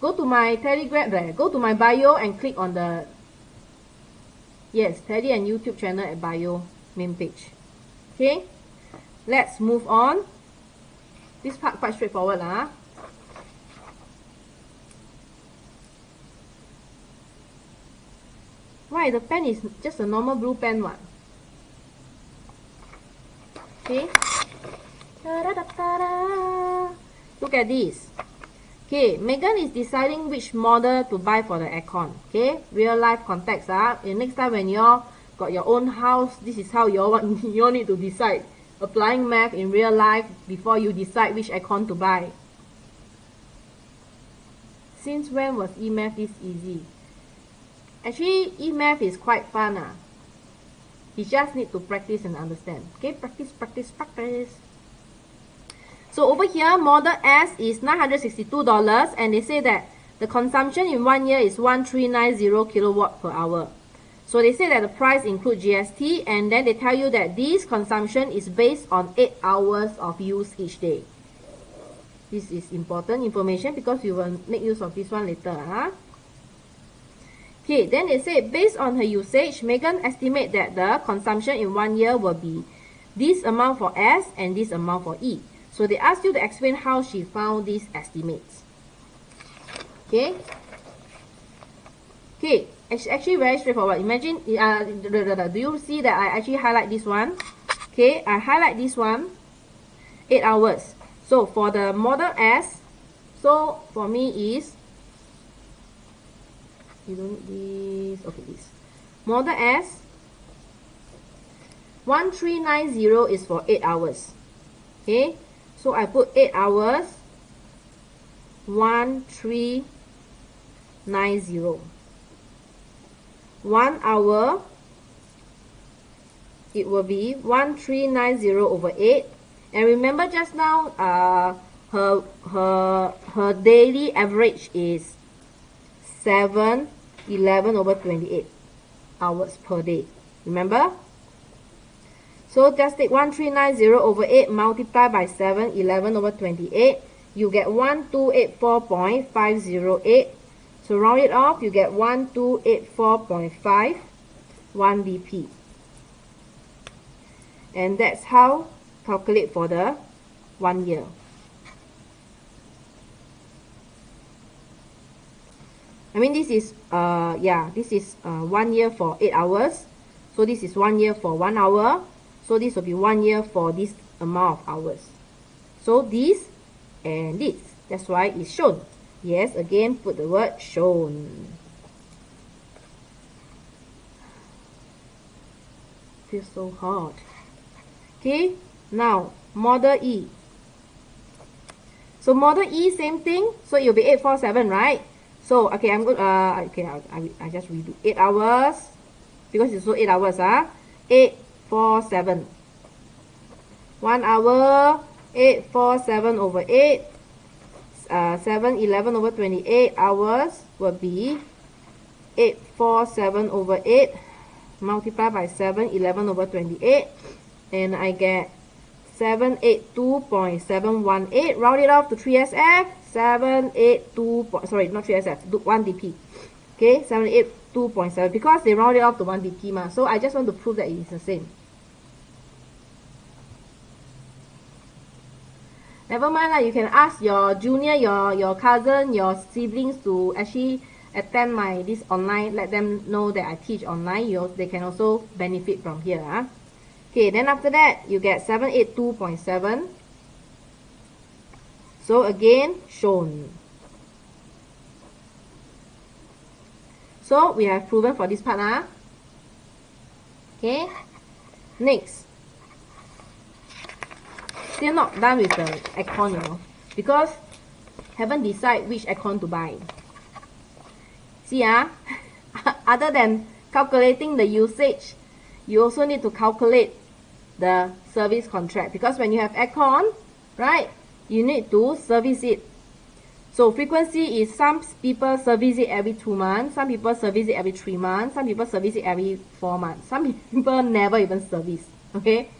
Go to my Telegram there. Go to my bio and click on the Teddy and YouTube channel at bio main page. Okay, let's move on. This part quite straightforward lah. Why the pen is just a normal blue pen one? Okay. Look at this. Okay, Megan is deciding which model to buy for the aircon. Okay, real life context. And next time when you all got your own house, this is how you all need to decide. Applying math in real life before you decide which aircon to buy. Since when was E-Math this easy? Actually, E-Math is quite fun. You just need to practice and understand. Okay, practice, practice, practice. So over here, model S is $962, and they say that the consumption in 1 year is 1390 kilowatt per hour. So they say that the price includes GST, and then they tell you that this consumption is based on 8 hours of use each day. This is important information because we will make use of this one later. Okay, then they say based on her usage, Megan estimate that the consumption in 1 year will be this amount for S and this amount for E. So they ask you to explain how she found these estimates. Okay. Okay, it's actually very straightforward. Imagine, do you see that I actually highlight this one? Okay, I highlight this one, 8 hours. So for the model S, so for me is, you don't need this, okay, this. Model S, 1390 is for 8 hours. Okay, so I put 8 hours, 1390. 1 hour, it will be 1390 over 8. And remember just now, her daily average is 7/11 over 28 hours per day. Remember? So just take 1390 over 8 multiply by 7/11 over 28. You get 1284.508. So round it off, you get 1284.51 BP. And that's how calculate for the 1 year. I mean, this is, this is 1 year for 8 hours. So this is 1 year for 1 hour. So this will be 1 year for this amount of hours. So this and this. That's why it's shown. Yes, again, put the word shown. Feels so hard. Okay, now model E. So model E, same thing. So it will be 847, right? So okay, I'm good. Okay, I just redo 8 hours because it's so 8 hours. 8, 4, 7. 1 hour, 8, 4, 7 over 8. 7, 11 over 28 hours will be 8, 4, 7 over 8 multiplied by 7, 11 over 28, and I get 782.718. Round it off to 3SF. 782. Sorry, not 3SF. 1 dp. Okay, 782.7 because they round it off to 1 dp ma. So I just want to prove that it is the same. Never mind lah. You can ask your junior, your cousin, your siblings to actually attend my this online. Let them know that I teach online. They can also benefit from here. Okay, then after that you get 782.7. So again shown. So we have proven for this part. Okay, next. Still not done with the aircon, you know, because haven't decided which aircon to buy. See, other than calculating the usage, you also need to calculate the service contract, because when you have aircon, right, you need to service it. So frequency is some people service it every 2 months, some people service it every 3 months, some people service it every 4 months, some people never even service. Okay,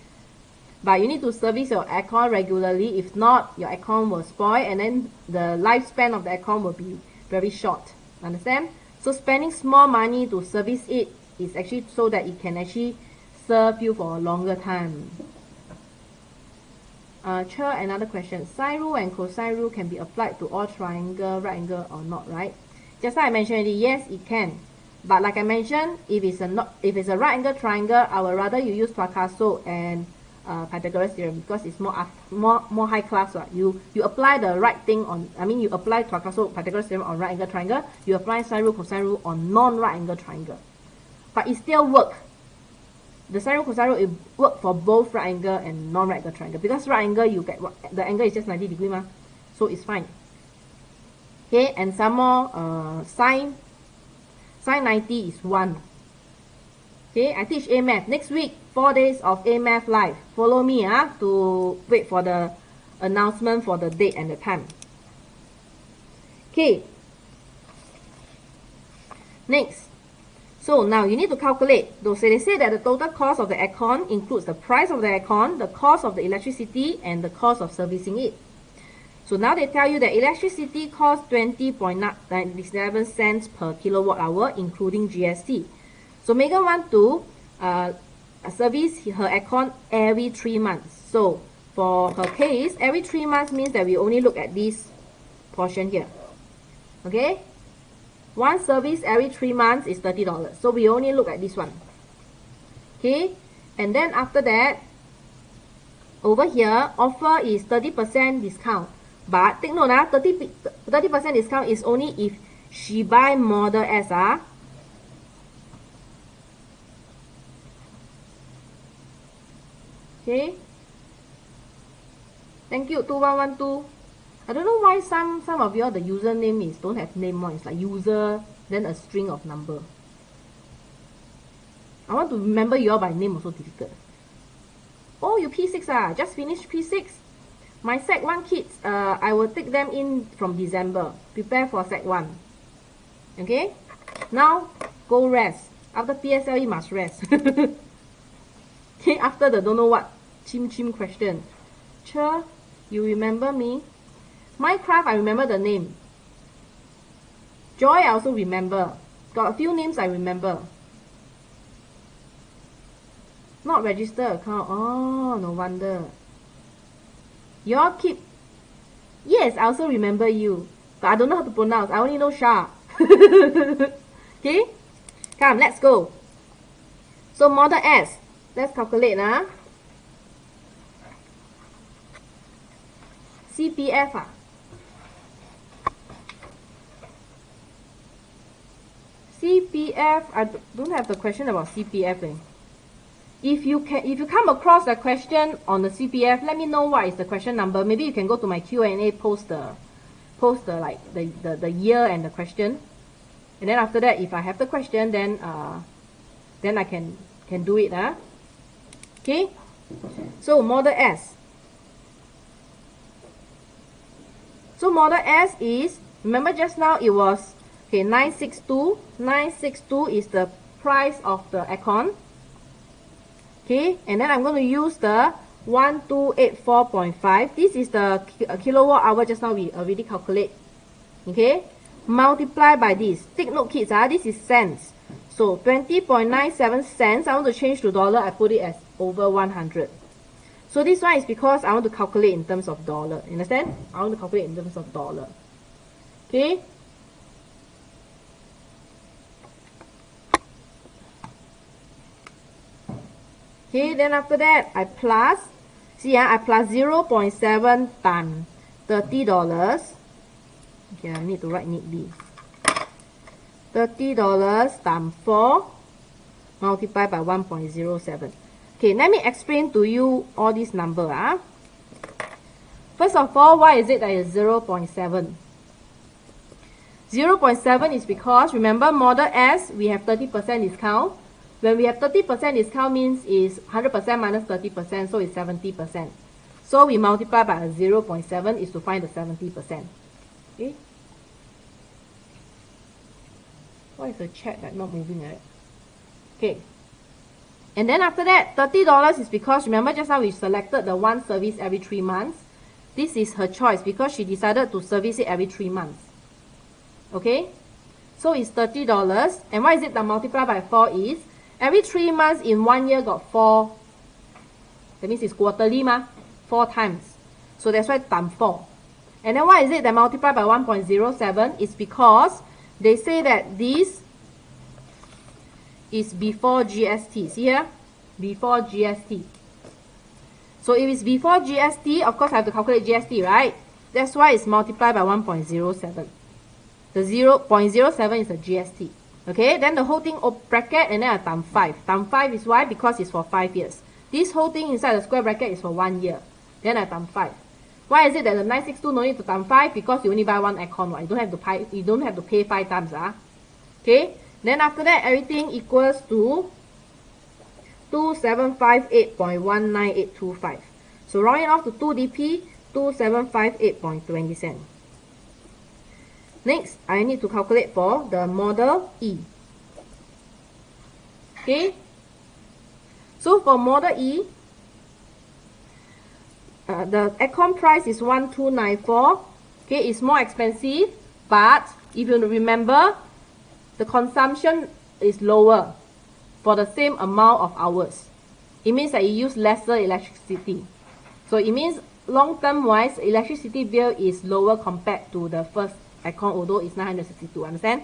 but you need to service your aircon regularly. If not, your aircon will spoil, and then the lifespan of the aircon will be very short. Understand? So spending small money to service it is actually so that it can actually serve you for a longer time. Another question. Sine rule and cosine rule can be applied to all triangle, right angle or not, right? Just like I mentioned already, yes, it can. But like I mentioned, if it's a right angle triangle, I would rather you use Picasso and Pythagoras theorem, because it's more high class. You apply the right thing on. I mean, you apply Picasso Pythagoras theorem on right angle triangle. You apply sine rule cosine rule on non-right angle triangle, but it still work. The sine rule cosine rule, it work for both right angle and non-right angle triangle, because right angle you get the angle is just 90 degree ma, so it's fine. Okay, and some more sine 90 is 1. Okay, I teach A Math next week. 4 days of A Math live. Follow me to wait for the announcement for the date and the time. Okay. Next. So now you need to calculate. So they say that the total cost of the aircon includes the price of the aircon, the cost of the electricity, and the cost of servicing it. So now they tell you that electricity costs 20.97 cents per kilowatt hour, including GST. So Megan wants to service her aircon every 3 months. So for her case, every 3 months means that we only look at this portion here. Okay? One service every 3 months is $30. So we only look at this one. Okay? And then after that, over here, offer is 30% discount. But take note, 30% discount is only if she buy Model S. Okay. Thank you, 2112. I don't know why some of you all, the username is don't have name one. It's like user, then a string of number. I want to remember you all by name also difficult. Oh, you P6 just finished P6. My Sec 1 kids, I will take them in from December. Prepare for Sec 1. Okay? Now, go rest. After PSLE, must rest. Okay, after the don't know what chim question. Che, you remember me? Minecraft, I remember the name. Joy, I also remember. Got a few names I remember. Not register account. Oh, no wonder. Y'all keep... Yes, I also remember you. But I don't know how to pronounce. I only know Sha. Okay? Come, let's go. So, Model S. Let's calculate. CPF. CPF, I don't have the question about CPF. If you come across a question on the CPF, let me know what is the question number. Maybe you can go to my Q&A post post the like the year and the question, and then after that, if I have the question, then I can do it. Okay, so model S. So model S is, remember just now it was, okay, 962. 962 is the price of the aircon. Okay, and then I'm going to use the 1284.5. This is the kilowatt hour just now we already calculate. Okay, multiply by this. Take note, kids, this is cents. So 20.97 cents. I want to change to dollar. I put it as over 100. So this one is because I want to calculate in terms of dollar. Understand? I want to calculate in terms of dollar. Okay. Okay, then after that, I plus, see, I plus 0.7 times $30. Okay, I need to write neatly. $30 times 4 multiplied by 1.07. Okay, let me explain to you all these numbers. First of all, why is it that it's 0.7? 0.7 is because, remember, model S, we have 30% discount. When we have 30% discount means is 100% minus 30%, so it's 70%. So we multiply by a 0.7 is to find the 70%. Okay? Why is the chat like not moving, right? Okay. And then after that, $30 is because, remember just now we selected the one service every 3 months. This is her choice because she decided to service it every 3 months. Okay? So it's $30. And why is it that multiply by 4 is, every 3 months in 1 year got 4. That means it's quarterly, 4 times. So that's why times 4. And then why is it that multiply by 1.07? It's because they say that this is before GST. See here? Before GST. So if it's before GST, of course I have to calculate GST, right? That's why it's multiplied by 1.07. The 0.07 is the GST. Okay, then the whole thing bracket and then I times 5. Times 5 is why? Because it's for 5 years. This whole thing inside the square bracket is for 1 year. Then I times 5. Why is it that the 962 no need to times 5? Because you only buy one aircon, right? You don't have to pay 5 times. Okay? Then after that, everything equals to 2758.19825. So round it off to 2 dp, 2758.20 cents. Next, I need to calculate for the model E. Okay? So for model E, the aircon price is 1294. Okay, it's more expensive, but if you remember, the consumption is lower for the same amount of hours. It means that you use lesser electricity. So it means long-term wise, electricity bill is lower compared to the first aircon, although it's 962. Understand?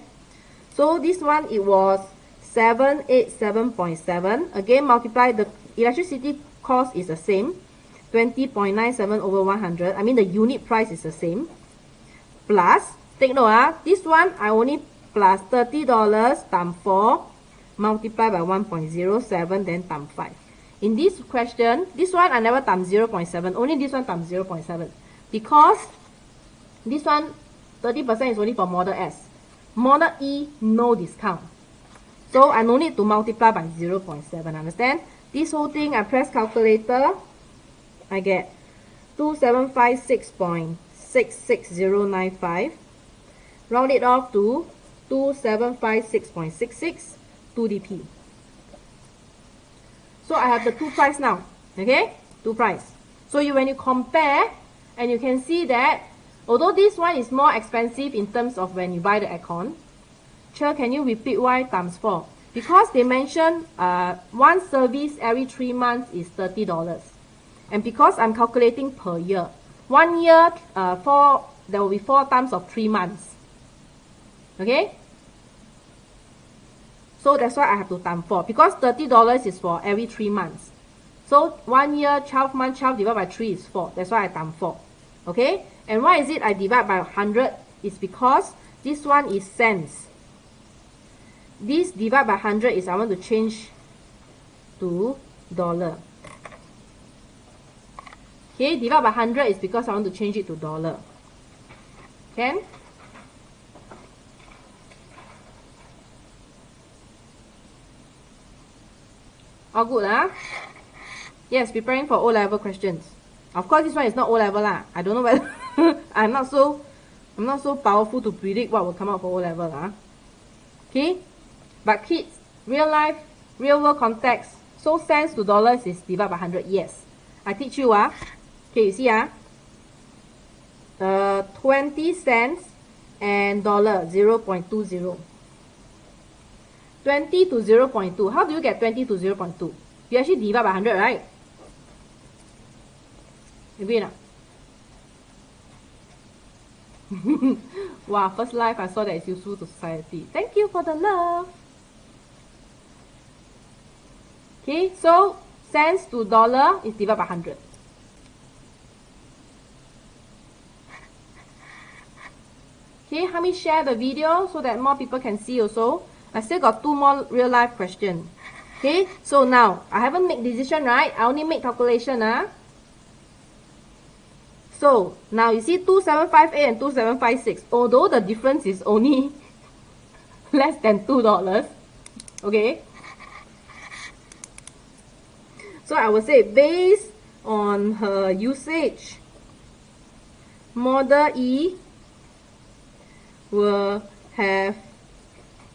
So this one, it was 787.7. Again, multiply the electricity cost is the same. 20.97 over 100. I mean the unit price is the same. Plus, take note, this one I only plus $30 times 4 multiplied by 1.07 then times 5. In this question, this one I never times 0.7, only this one times 0.7 because this one 30% is only for model S. Model E, no discount. So I no need to multiply by 0.7, understand? This whole thing, I press calculator, I get 2756.66095. Round it off to 2756.66, 2 dp. So I have the two price now, okay? Two price. So when you compare, and you can see that although this one is more expensive in terms of when you buy the aircon, Cher, can you repeat why times 4? Because they mentioned one service every 3 months is $30. And because I'm calculating per year, 1 year, there will be 4 times of 3 months. Okay? So that's why I have to times 4. Because $30 is for every 3 months. So 1 year, 12 months, 12 divided by 3 is 4. That's why I times 4. Okay? And why is it I divide by 100? It's because this one is cents. This divide by 100 is I want to change to dollar. Okay, divide by 100 is because I want to change it to dollar. Can? All good, huh? Yes, preparing for O-level questions. Of course, this one is not O-level lah. I don't know whether I'm not so powerful to predict what will come out for O-level lah. Okay, but kids, real life, real world context. So cents to dollars is divided by 100. Yes, I teach you ah. Okay, you see ah. 20 cents and dollar 0.20. 20 to 0.2. How do you get 20 to 0.2? You actually divide by 100, right? Agree or not? Wow, first life I saw that it's useful to society. Thank you for the love. Okay, so cents to dollar is divided by 100. Okay, help me share the video so that more people can see also. I still got 2 more real life questions. Okay, so now I haven't made decision, right? I only make calculation. So now you see 2758 and 2756. Although the difference is only less than $2. Okay. So I would say based on her usage, Model E will have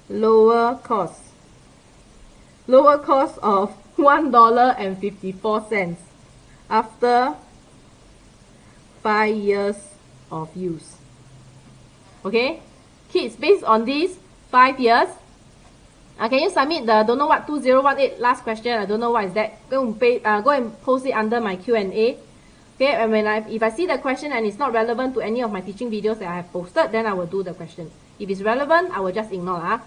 lower cost of $1.54 after 5 years of use. Okay, kids, based on these 5 years, can you submit the don't know what 2018 last question? I don't know what is that. Go and post it under my Q&A. Okay, and if I see the question and it's not relevant to any of my teaching videos that I have posted, then I will do the question. If it's relevant, I will just ignore.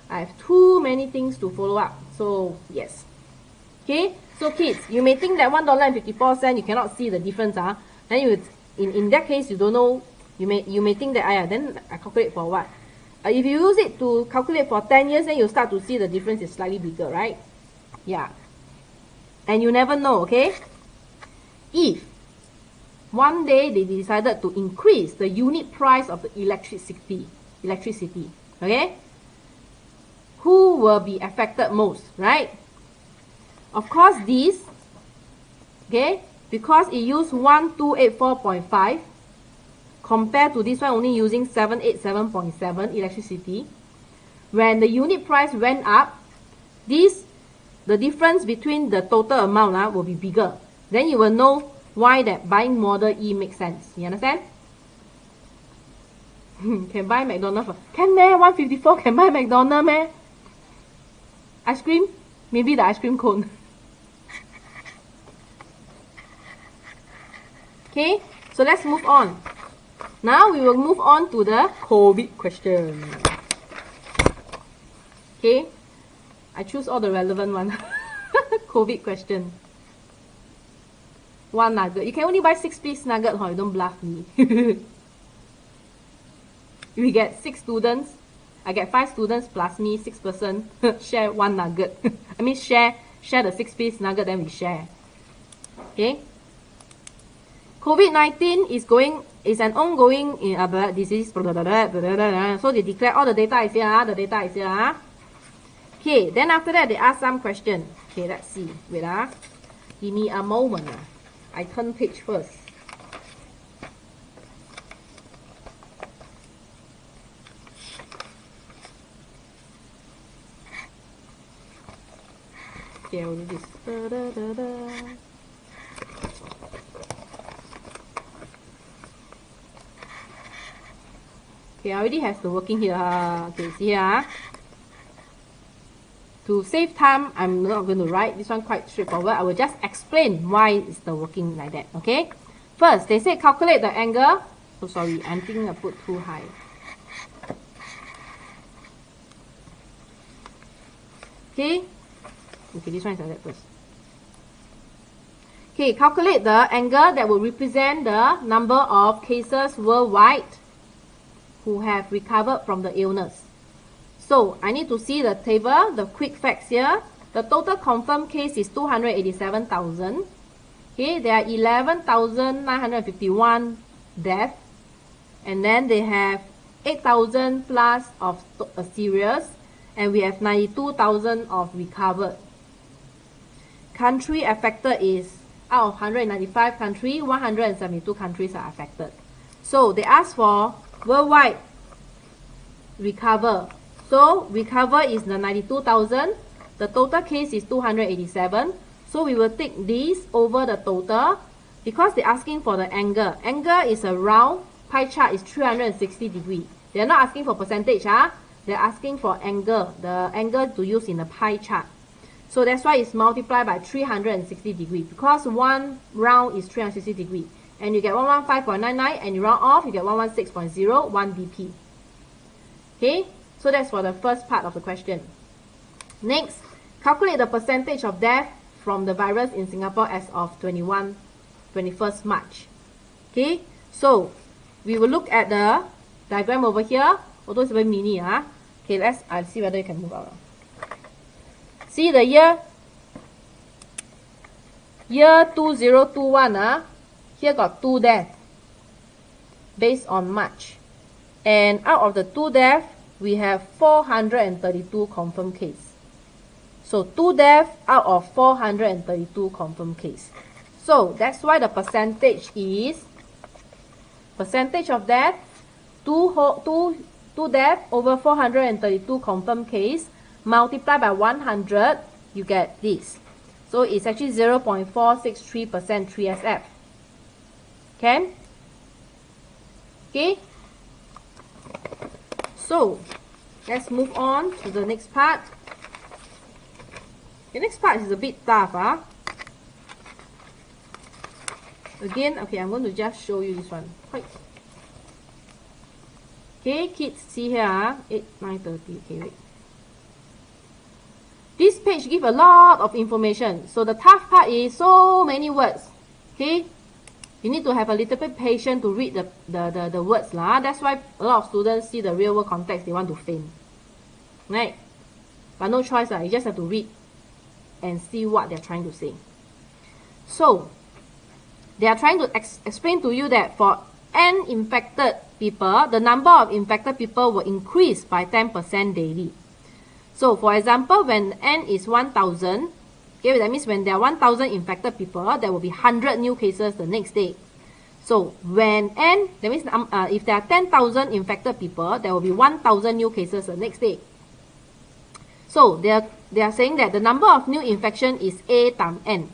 I have too many things to follow up. So yes. Okay, so kids, you may think that $1.54 you cannot see the difference. Then you in that case you don't know. You may think that then I calculate for what? If you use it to calculate for 10 years, then you start to see the difference is slightly bigger, right? Yeah. And you never know, okay? If one day they decided to increase the unit price of the electricity, okay? Who will be affected most, right? Of course, this, okay, because it used 1284.5 compared to this one only using 787.7 electricity. When the unit price went up, the difference between the total amount will be bigger. Then you will know why that buying Model E makes sense. You understand? Can buy McDonald's. Can meh? 154 can buy McDonald's meh? Ice cream? Maybe the ice cream cone. Okay, so let's move on. Now we will move on to the COVID question. Okay, I choose all the relevant one. COVID question. 1 nugget. You can only buy 6-piece nugget, you don't bluff me. We get 6 students. I get 5 students plus me, 6 person. Share 1 nugget. I mean share the 6-piece nugget, then we share. Okay. COVID-19 is an ongoing disease. So they declare all the data is here. The data is here. Okay, then after that they ask some question. Okay, let's see. Wait give me a moment. I turn page first. Okay, I will do this. Okay, I already have the working here. Okay, see here. To save time, I'm not going to write. This one quite straightforward. I will just explain why it's the working like that. Okay. First, they say calculate the angle. So sorry, I'm thinking I put too high. Okay. Okay, this one is like that first. Okay, calculate the angle that will represent the number of cases worldwide who have recovered from the illness. So I need to see the table, the quick facts here. The total confirmed case is 287,000. Okay, there are 11,951 deaths. And then they have 8,000 plus of serious, and we have 92,000 of recovered. Country affected is, out of 195 countries, 172 countries are affected. So they ask for worldwide recover. So recover is the 92,000. The total case is 287. So we will take this over the total because they're asking for the angle. Angle is a round. Pie chart is 360 degrees. They're not asking for percentage. They're asking for angle. The angle to use in the pie chart. So that's why it's multiplied by 360 degrees. Because one round is 360 degrees. And you get 115.99 and you round off, you get 116.0, 1 dp. Okay, so that's for the first part of the question. Next, calculate the percentage of death from the virus in Singapore as of 21st March. Okay, so we will look at the diagram over here, although it's very mini. Okay, I'll see whether you can move out. See the year 2021. Here got 2 deaths based on March. And out of the 2 deaths, we have 432 confirmed cases. So 2 deaths out of 432 confirmed cases. So that's why the percentage is, percentage of death, 2 deaths over 432 confirmed cases, multiplied by 100, you get this. So it's actually 0.463% 3SF. Okay, so let's move on to the next part. The next part is a bit tough. Again, okay, I'm going to just show you this one. Okay, kids, see here, 8, 9, 30. Okay, wait. This page gives a lot of information. So the tough part is so many words. Okay, you need to have a little bit patience to read the words. That's why a lot of students see the real world context, they want to faint. Right? But no choice. You just have to read and see what they're trying to say. So, they are trying to explain to you that for n infected people, the number of infected people will increase by 10% daily. So, for example, when n is 1,000, okay, that means when there are 1,000 infected people, there will be 100 new cases the next day. So when n, that means if there are 10,000 infected people, there will be 1,000 new cases the next day. So they are saying that the number of new infection is A times n.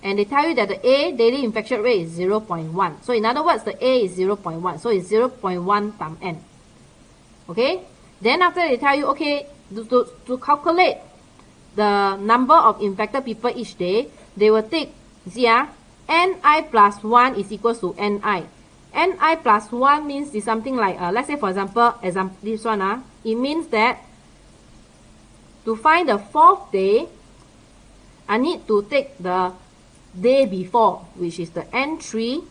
And they tell you that the A daily infection rate is 0.1. So in other words, the A is 0.1. So it's 0.1 times n. Okay? Then after they tell you, okay, to calculate the number of infected people each day, they will take, see, ni plus 1 is equals to ni. Ni plus 1 means it's something like, let's say for example, this one, it means that to find the 4th day, I need to take the day before, which is the n3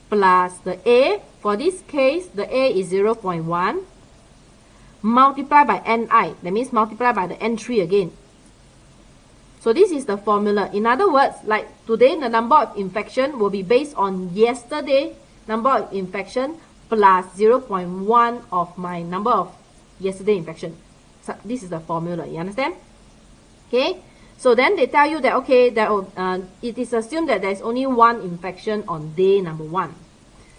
plus the A. For this case, the A is 0.1. Multiply by ni. That means multiply by the n3 again. So this is the formula. In other words, like today, the number of infection will be based on yesterday number of infection plus 0.1 of my number of yesterday infection. So this is the formula. You understand? Okay. So then they tell you that, okay, that it is assumed that there is only 1 infection on day number 1.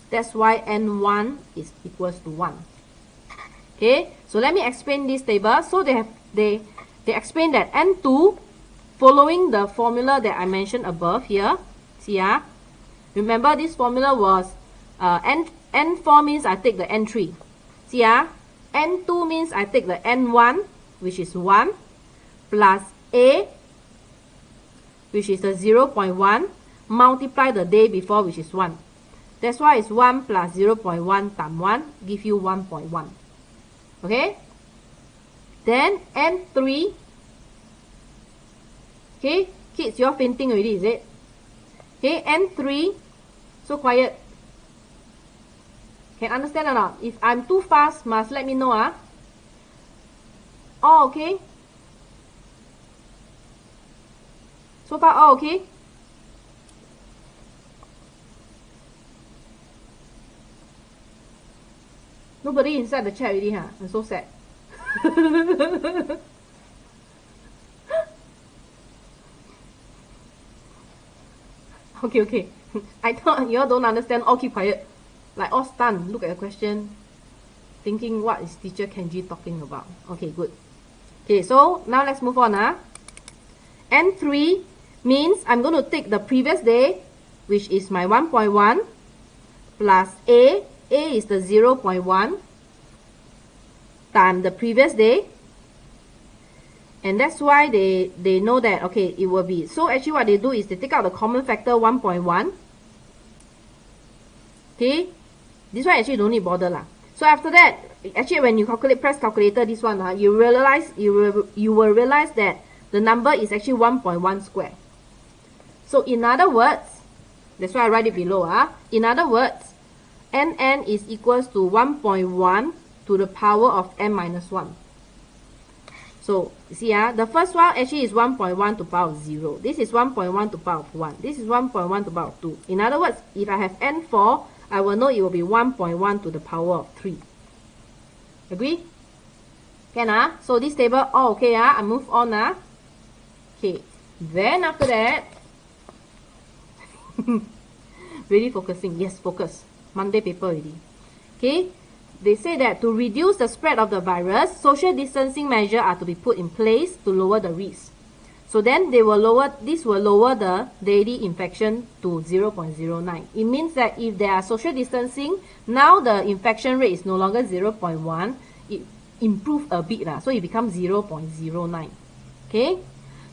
That's why n1 is equals to 1. Okay, so let me explain this table. So they explain that n2, following the formula that I mentioned above here. See, remember this formula was n4 means I take the n3. See, n2 means I take the n1, which is 1, plus A, which is the 0.1, multiply the day before, which is 1. That's why it's 1 plus 0.1 times 1, give you 1.1. Okay? Then n3. Okay, kids, you're fainting already, is it? Okay, n3. So quiet. Can understand or not? If I'm too fast, must let me know. All okay? So far, all okay? nobody inside the chat already, huh? I'm so sad. Okay. I thought you all don't understand. All keep quiet. Like all stunned. Look at the question. Thinking what is teacher Kenji talking about. Okay, good. Okay, so now let's move on. N3 means I'm going to take the previous day, which is my 1.1, plus A is the 0.1, times the previous day. And that's why they know that, okay, it will be. So actually what they do is they take out the common factor 1.1. Okay, this one actually don't need bother lah. So after that, actually when you calculate, press calculator, this one, you will realize that the number is actually 1.1 square. So in other words, that's why I write it below. In other words, nn is equals to 1.1 to the power of n minus 1. So you see, the first one actually is 1.1 to power of 0. This is 1.1 to power of 1. This is 1.1 to power of 2. In other words, if I have n4, I will know it will be 1.1 to the power of 3. Agree? Can So this table all okay. I move on. Okay. Then after that, really focusing. Yes, focus. Monday paper already. Okay. They say that to reduce the spread of the virus, social distancing measures are to be put in place to lower the risk. So then this will lower the daily infection to 0.09. It means that if there are social distancing, now the infection rate is no longer 0.1, it improves a bit, so it becomes 0.09. Okay?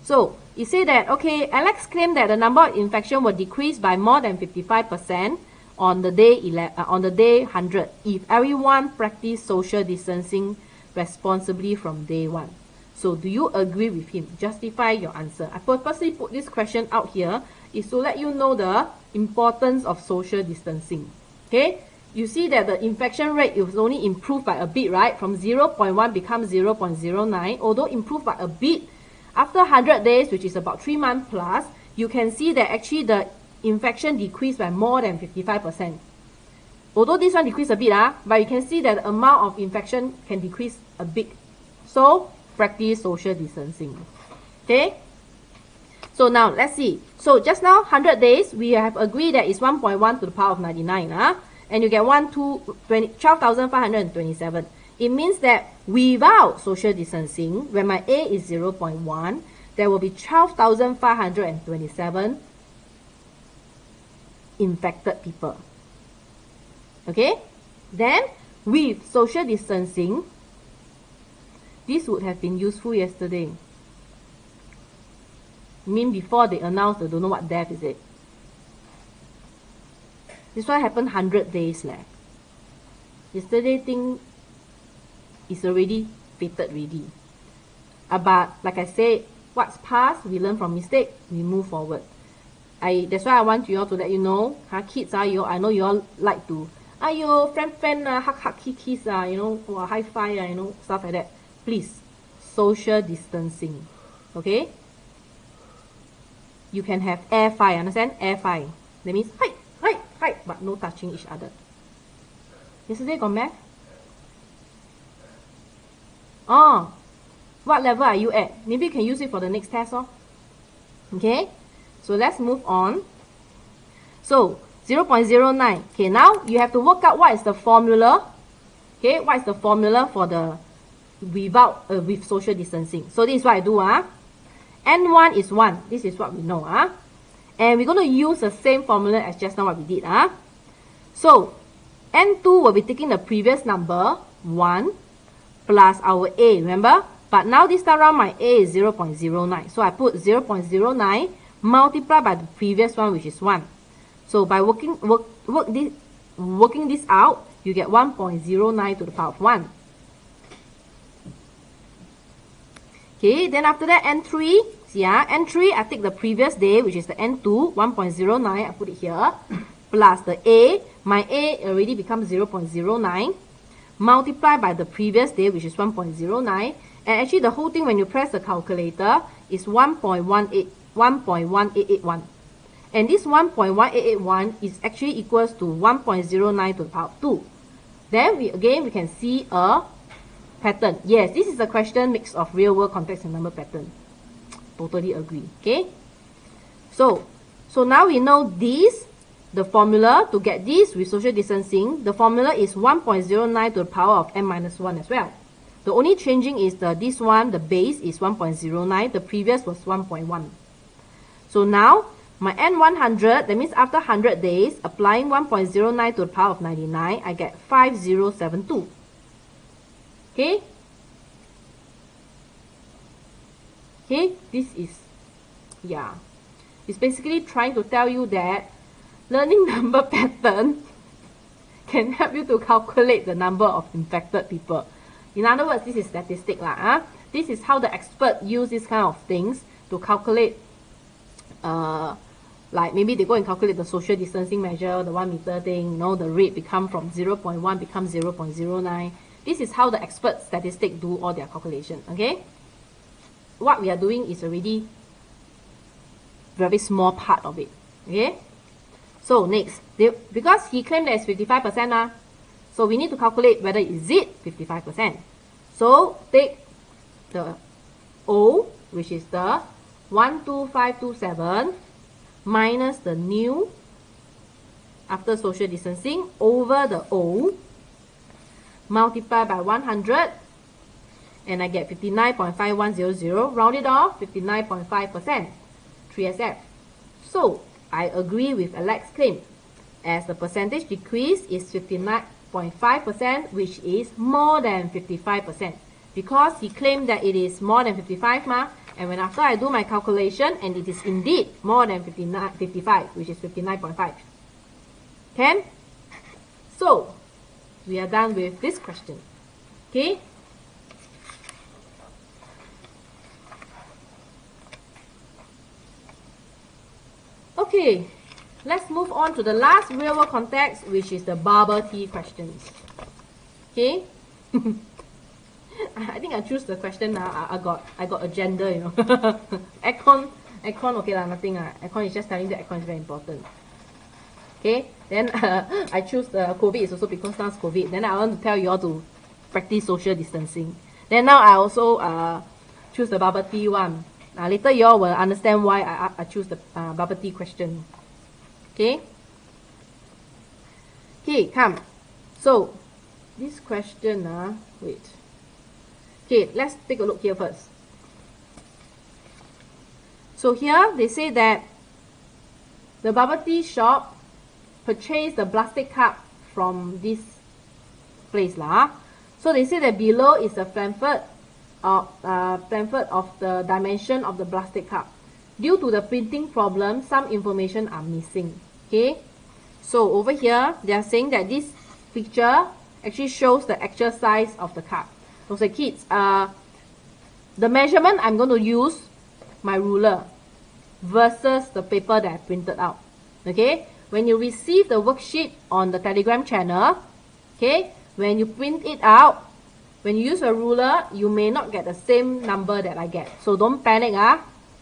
So you say that, okay, Alex claimed that the number of infection will decrease by more than 55% on the day 100 if everyone practice social distancing responsibly from day 1. So do you agree with him? Justify your answer. I purposely put this question out here is to let you know the importance of social distancing. Okay? You see that the infection rate is only improved by a bit, right? From 0.1 becomes 0.09. Although improved by a bit, after 100 days, which is about 3 months plus, you can see that actually the infection decreased by more than 55%. Although this one decreased a bit, but you can see that the amount of infection can decrease a bit. So practice social distancing. Okay? So now let's see. So just now 100 days we have agreed that it's 1.1 to the power of 99, and you get 12,527. It means that without social distancing, when my A is 0.1, there will be 12,527 infected people. Okay? Then with social distancing, this would have been useful yesterday. I mean before they announced the don't know what death is it. This one happened 100 days leh. Yesterday thing is already fated already. But like I said, what's past, we learn from mistake, we move forward. That's why I want you all to let you know, kids, I know you all like to, friend, hug, kiss, or high five, stuff like that. Please, social distancing, okay? You can have air fight, understand? Air fight. That means, hi, but no touching each other. Yesterday got math? Oh, what level are you at? Maybe you can use it for the next test, okay? So let's move on. So 0.09. Okay, now you have to work out what is the formula. Okay, what is the formula for the with social distancing? So this is what I do. N1 is 1. This is what we know. And we're going to use the same formula as just now what we did. So N2 will be taking the previous number 1 plus our A. Remember? But now this time around my A is 0.09. So I put 0.09 multiplied by the previous one, which is 1. So by working this out, you get 1.09 to the power of 1. Okay, then after that, N3, see, N3, I take the previous day, which is the N2, 1.09, I put it here, plus the A, my A already becomes 0.09, multiplied by the previous day, which is 1.09, and actually the whole thing, when you press the calculator, is 1.1881. And this 1.1881 is actually equals to 1.09 to the power of 2. Then we can see a pattern. Yes, this is a question mix of real world context and number pattern. Totally agree. Okay. So now we know this, the formula to get this with social distancing, the formula is 1.09 to the power of n minus 1 as well. The only changing is this one, the base is 1.09, the previous was 1.1. So now, my N100, that means after 100 days, applying 1.09 to the power of 99, I get 5072. Okay? Okay, this is, yeah. It's basically trying to tell you that learning number pattern can help you to calculate the number of infected people. In other words, this is statistic lah. This is how the expert use this kind of things to calculate, like maybe they go and calculate the social distancing measure, the 1 meter thing, you know, the rate become from 0.1 becomes 0.09. This is how the expert statistic do all their calculation, okay? What we are doing is already very small part of it, okay? So next, because he claimed that it's 55%, so we need to calculate whether is it 55%. So take the O, which is the 12527 minus the new after social distancing over the O, multiply by 100, and I get 59.5100, round it off, 59.5%, 3SF. So I agree with Alex's claim, as the percentage decrease is 59.5%, which is more than 55%. Because he claimed that it is more than 55 and when after I do my calculation, and it is indeed more than 55, which is 59.5. Can? So, we are done with this question. Okay? Okay, let's move on to the last real-world context, which is the bubble tea questions. Okay? I think I choose the question now. I got agenda, you know. Aircon, okay lah, nothing lah. Aircon is just telling that aircon is very important. Okay, then I choose the COVID is also because now it's COVID. Then I want to tell you all to practice social distancing. Then now I also choose the bubble tea one. Later you all will understand why I choose the bubble tea question. Okay? Okay, come. So, this question, wait. Okay, let's take a look here first. So here, they say that the bubble tea shop purchased the plastic cup from this place lah. So they say that below is a pamphlet of the dimension of the plastic cup. Due to the printing problem, some information are missing. Okay, so over here they are saying that this picture actually shows the actual size of the cup. So kids, the measurement I'm going to use my ruler versus the paper that I printed out. Okay, when you receive the worksheet on the Telegram channel, okay, when you print it out, when you use a ruler, you may not get the same number that I get. So don't panic,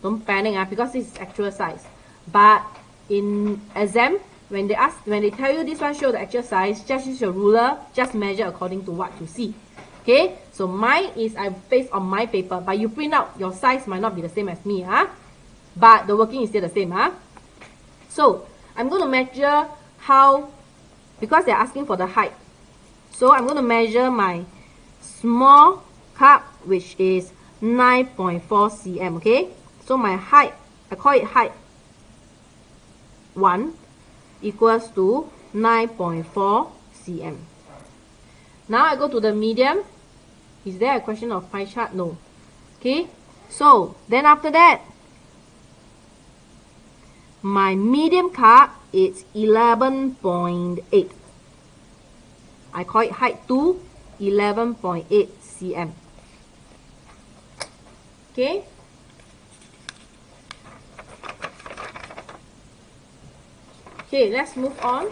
don't panic, because this is actual size. But in exam, when they tell you this one show the actual size, just use your ruler, just measure according to what you see. Okay, so mine is I based on my paper, but you print out, your size might not be the same as me, but the working is still the same, So I'm going to measure how, because they're asking for the height. So I'm going to measure my small cup, which is 9.4 cm, okay? So my height, I call it height 1 equals to 9.4 cm. Now I go to the medium. Is there a question of pie chart? No. Okay, so then after that, my medium cup is 11.8. I call it height 2, 11.8 cm. Okay. Okay, let's move on.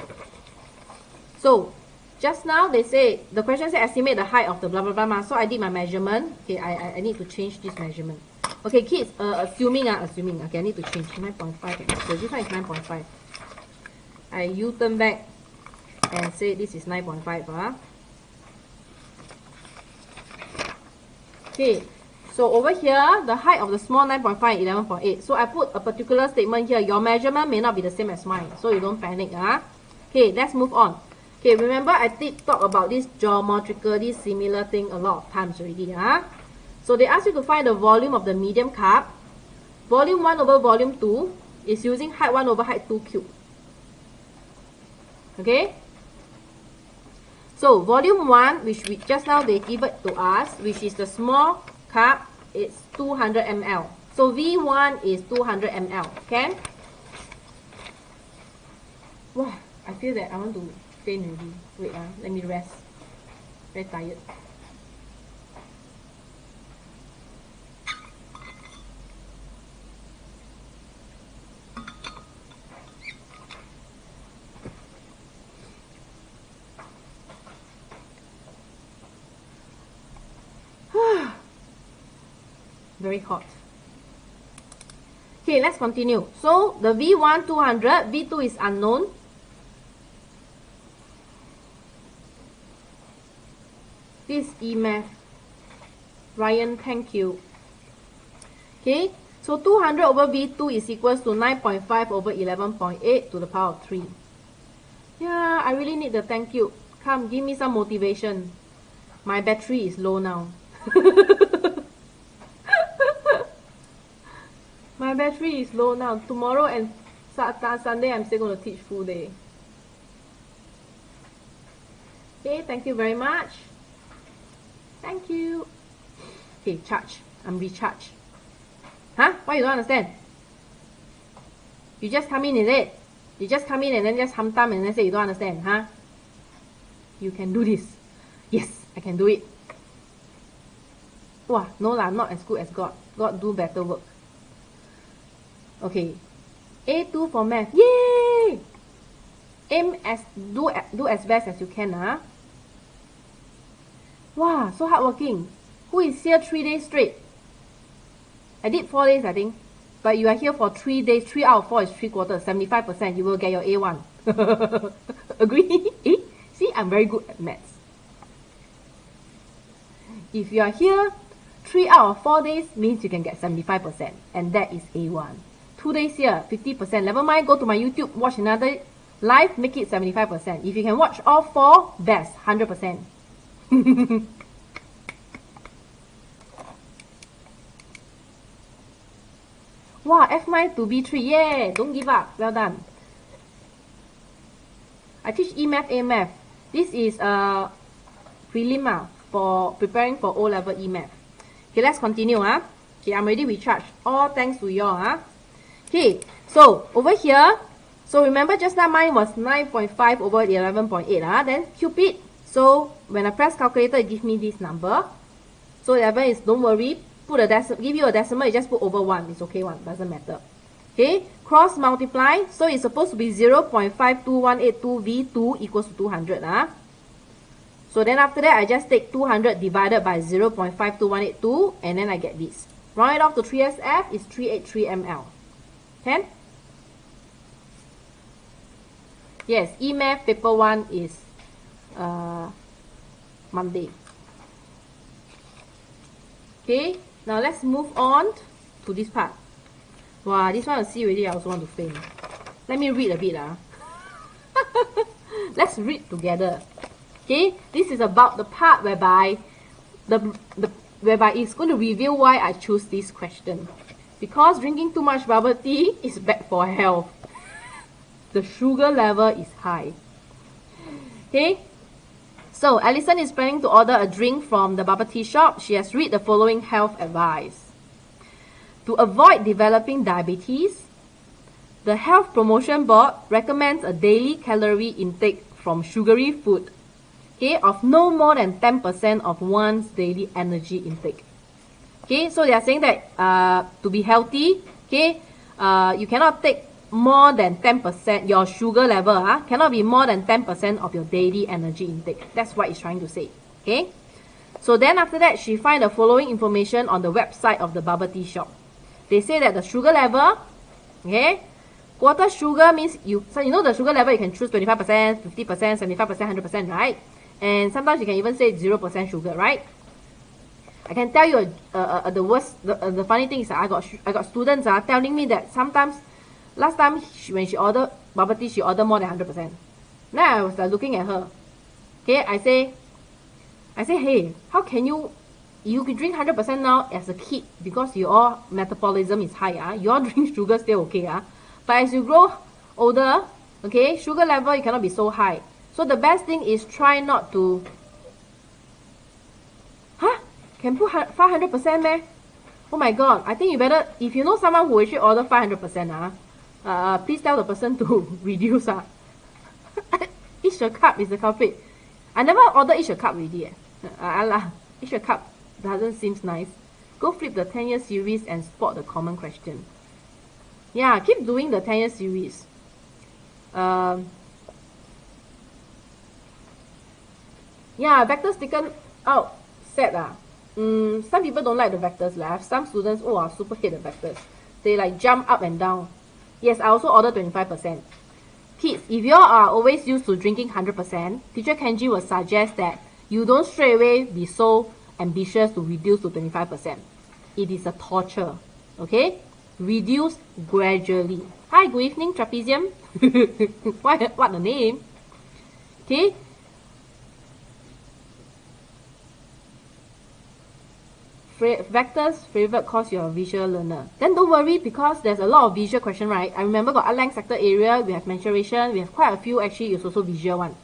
So, just now they say, the question said estimate the height of the blah blah blah. So I did my measurement. Okay, I need to change this measurement. Okay, kids, assuming, okay, I need to change 9.5. So this one is 9.5. I U-turn back and say this is 9.5. Okay, so over here, the height of the small 9.5 and 11.8. So I put a particular statement here. Your measurement may not be the same as mine, so you don't panic. Okay, let's move on. Okay, remember I did talk about this geometrically similar thing a lot of times already. So they ask you to find the volume of the medium cup. Volume 1 over volume 2 is using height 1 over height 2 cubed. Okay? So volume 1, which we just now they give it to us, which is the small cup, it's 200 ml. So V1 is 200 ml. Okay? Wow, I feel that I want to faint already. Wait, let me rest. Very tired. Very hot. Okay, let's continue. So the V1 200, V2 is unknown. This EMF. Ryan, thank you. Okay, so 200 over V2 is equals to 9.5 over 11.8 to the power of 3. Yeah, I really need the thank you. Come, give me some motivation. My battery is low now. My battery is low now. Tomorrow and Sunday, I'm still going to teach full day. Okay, thank you very much. Thank you. Okay, charge. I'm recharged. Huh? Why you don't understand? You just come in, is it? You just come in and then just hum thumb and then say you don't understand, huh? You can do this. Yes, I can do it. Wow, no lah, I'm not as good as God. God do better work. Okay, A2 for math. Yay! Do as best as you can. Wow, so hardworking. Who is here 3 days straight? I did 4 days, I think. But you are here for 3 days. 3 out of 4 is 3/4, 75%. You will get your A1. Agree? See, I'm very good at maths. If you are here 3 out of 4 days, means you can get 75%. And that is A1. 2 days here, 50%. Never mind, go to my YouTube, watch another live, make it 75%. If you can watch all 4, best, 100%. Wow, F9 to B3, yeah, don't give up, well done. I teach EMAth, AMAth. This is a prelim for preparing for O-level EMAth. Okay, let's continue. Okay, I'm already recharged. All thanks to you all. Okay, so over here, so remember just now mine was 9.5 over 11.8. Then Cupid. So when I press calculator, it gives me this number. So 11 is, don't worry, put a give you a decimal, you just put over 1. It's okay, 1, doesn't matter. Okay, cross multiply. So it's supposed to be 0.52182 V2 equals to 200. So then after that, I just take 200 divided by 0.52182 and then I get this. Round it off to 3SF is 383 ml. Okay? Yes, EMAth paper 1 is Monday. Okay, now let's move on to this part. Wow, this one I see already, I also want to faint. Let me read a bit. Let's read together. Okay, this is about the part whereby whereby it's going to reveal why I choose this question. Because drinking too much bubble tea is bad for health. The sugar level is high. Okay, so Alison is planning to order a drink from the bubble tea shop. She has read the following health advice. To avoid developing diabetes, the Health Promotion Board recommends a daily calorie intake from sugary food, okay, of no more than 10% of one's daily energy intake. Okay, so they are saying that to be healthy, okay, you cannot take more than 10%, your sugar level cannot be more than 10% of your daily energy intake. That's what it's trying to say. Okay, so then after that, she find the following information on the website of the bubble tea shop. They say that the sugar level, okay, quarter sugar means so you know the sugar level, you can choose 25%, 50%, 75%, 100%, right? And sometimes you can even say 0% sugar, right? I can tell you the worst, the funny thing is I got students telling me that sometimes, last time when she order bubble tea, she order more than 100%. Then I was like looking at her. Okay, I say, hey, how can you can drink 100% now as a kid because your metabolism is high. You all drink sugar still okay. But as you grow older, okay, sugar level you cannot be so high. So the best thing is try not to. Can put 500% meh? Oh my god, I think you better, if you know someone who actually order 500%, please tell the person to reduce. Each a cup is the culprit. I never order each a cup already. Each a cup doesn't seem nice. Go flip the 10-year series and spot the common question. Yeah, keep doing the 10-year series. Yeah, vectors taken out. Sad. Some people don't like the vectors left. Some students, super hate the vectors. They like jump up and down. Yes, I also order 25%. Kids, if you all are always used to drinking 100%, teacher Kenji will suggest that you don't straight away be so ambitious to reduce to 25%. It is a torture. Okay? Reduce gradually. Hi, good evening, trapezium. What the name? Okay? Vectors favorite cause you're a visual learner. Then don't worry because there's a lot of visual question, right? I remember got outline sector area, we have mensuration, we have quite a few actually is also visual one.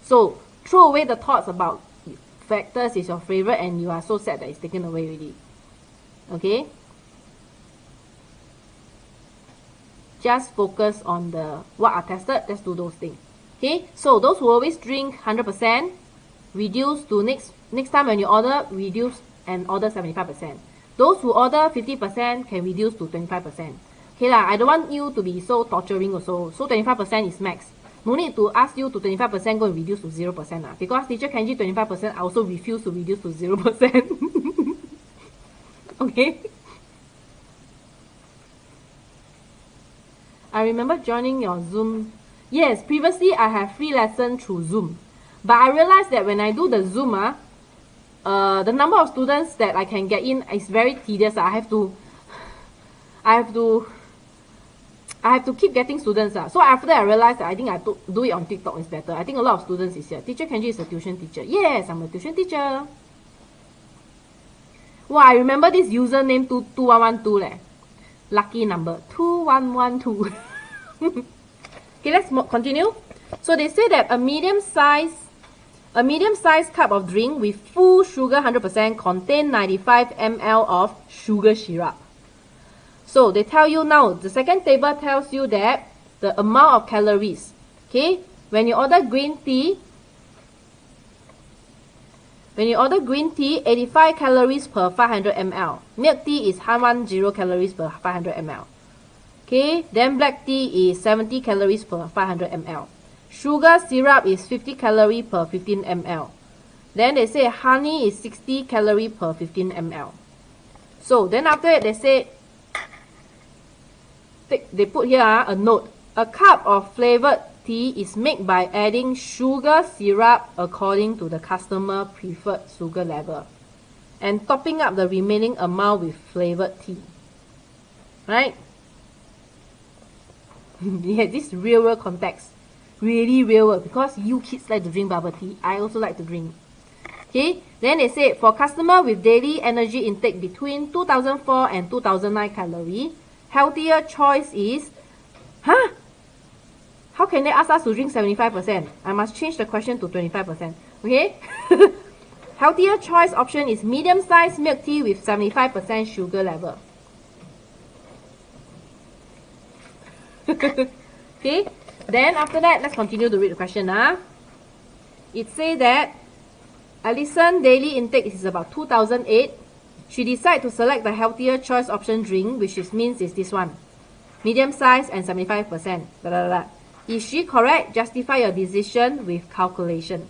So throw away the thoughts about vectors is your favorite and you are so sad that it's taken away already. Okay? Just focus on the what are tested, let's do those things. Okay? So those who always drink 100%, reduce to next time when you order, reduce and order 75%. Those who order 50% can reduce to 25%. Okay lah, I don't want you to be so torturing also. So 25% is max. No need to ask you to 25% go and reduce to 0% lah. Because teacher Kenji 25%, I also refuse to reduce to 0%. Okay? I remember joining your Zoom. Yes, previously I have free lesson through Zoom. But I realized that when I do the Zoom, the number of students that I can get in is very tedious. I have to keep getting students. So after that I realized that I think I do it on TikTok is better. I think a lot of students is here. Teacher Kenji is a tuition teacher. Yes, I'm a tuition teacher. Wow, I remember this username 2112 leh. Lucky number 2112. Okay, let's continue. So they say that a medium-sized cup of drink with full sugar 100% contain 95 ml of sugar syrup. So they tell you now, the second table tells you that the amount of calories. Okay, when you order green tea, 85 calories per 500 ml. Milk tea is 110 calories per 500 ml. Okay, then black tea is 70 calories per 500 ml. Sugar syrup is 50 calories per 15 ml. Then they say honey is 60 calories per 15 ml. So then after that they say, they put here a note. A cup of flavored tea is made by adding sugar syrup according to the customer preferred sugar level and topping up the remaining amount with flavored tea. Right? Yeah, this real world context. Really real world, because you kids like to drink bubble tea. I also like to drink. Okay, then they say for customer with daily energy intake between 2004 and 2009 calorie, healthier choice is, how can they ask us to drink 75%? I must change the question to 25%. Okay? Healthier choice option is medium-sized milk tea with 75% sugar level. Okay? Then after that, let's continue to read the question. It says that Alison daily intake is about 2008. She decided to select the healthier choice option drink, which means is this one. Medium size and 75%. Blah, blah, blah. Is she correct? Justify your decision with calculation.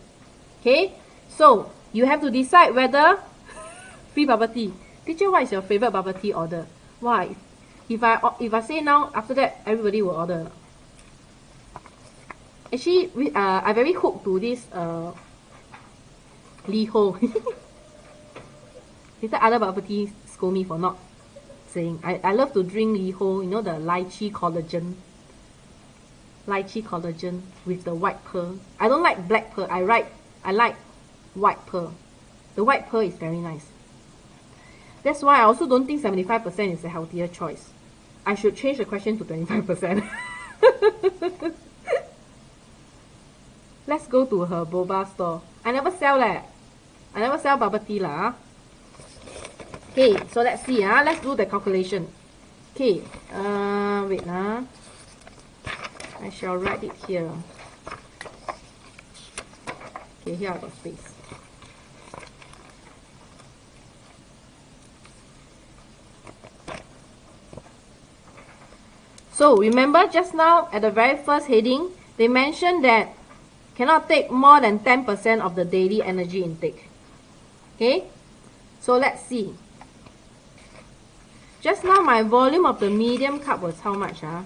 Okay? So, you have to decide whether free bubble tea. Teacher, what is your favorite bubble tea order? Why? If I say now, after that, everybody will order. Actually, I'm very hooked to this LiHo. Later other bubble tea scold me for not saying. I love to drink Liho, you know, the lychee collagen. Lychee collagen with the white pearl. I don't like black pearl. I like white pearl. The white pearl is very nice. That's why I also don't think 75% is a healthier choice. I should change the question to 25%. Let's go to her boba store. I never sell leh. I never sell bubble tea lah. Okay, so let's see. Let's do the calculation. Okay, wait lah. I shall write it here. Okay, here I got space. So remember just now at the very first heading, they mentioned that cannot take more than 10% of the daily energy intake. Okay, so let's see. Just now my volume of the medium cup was how much? I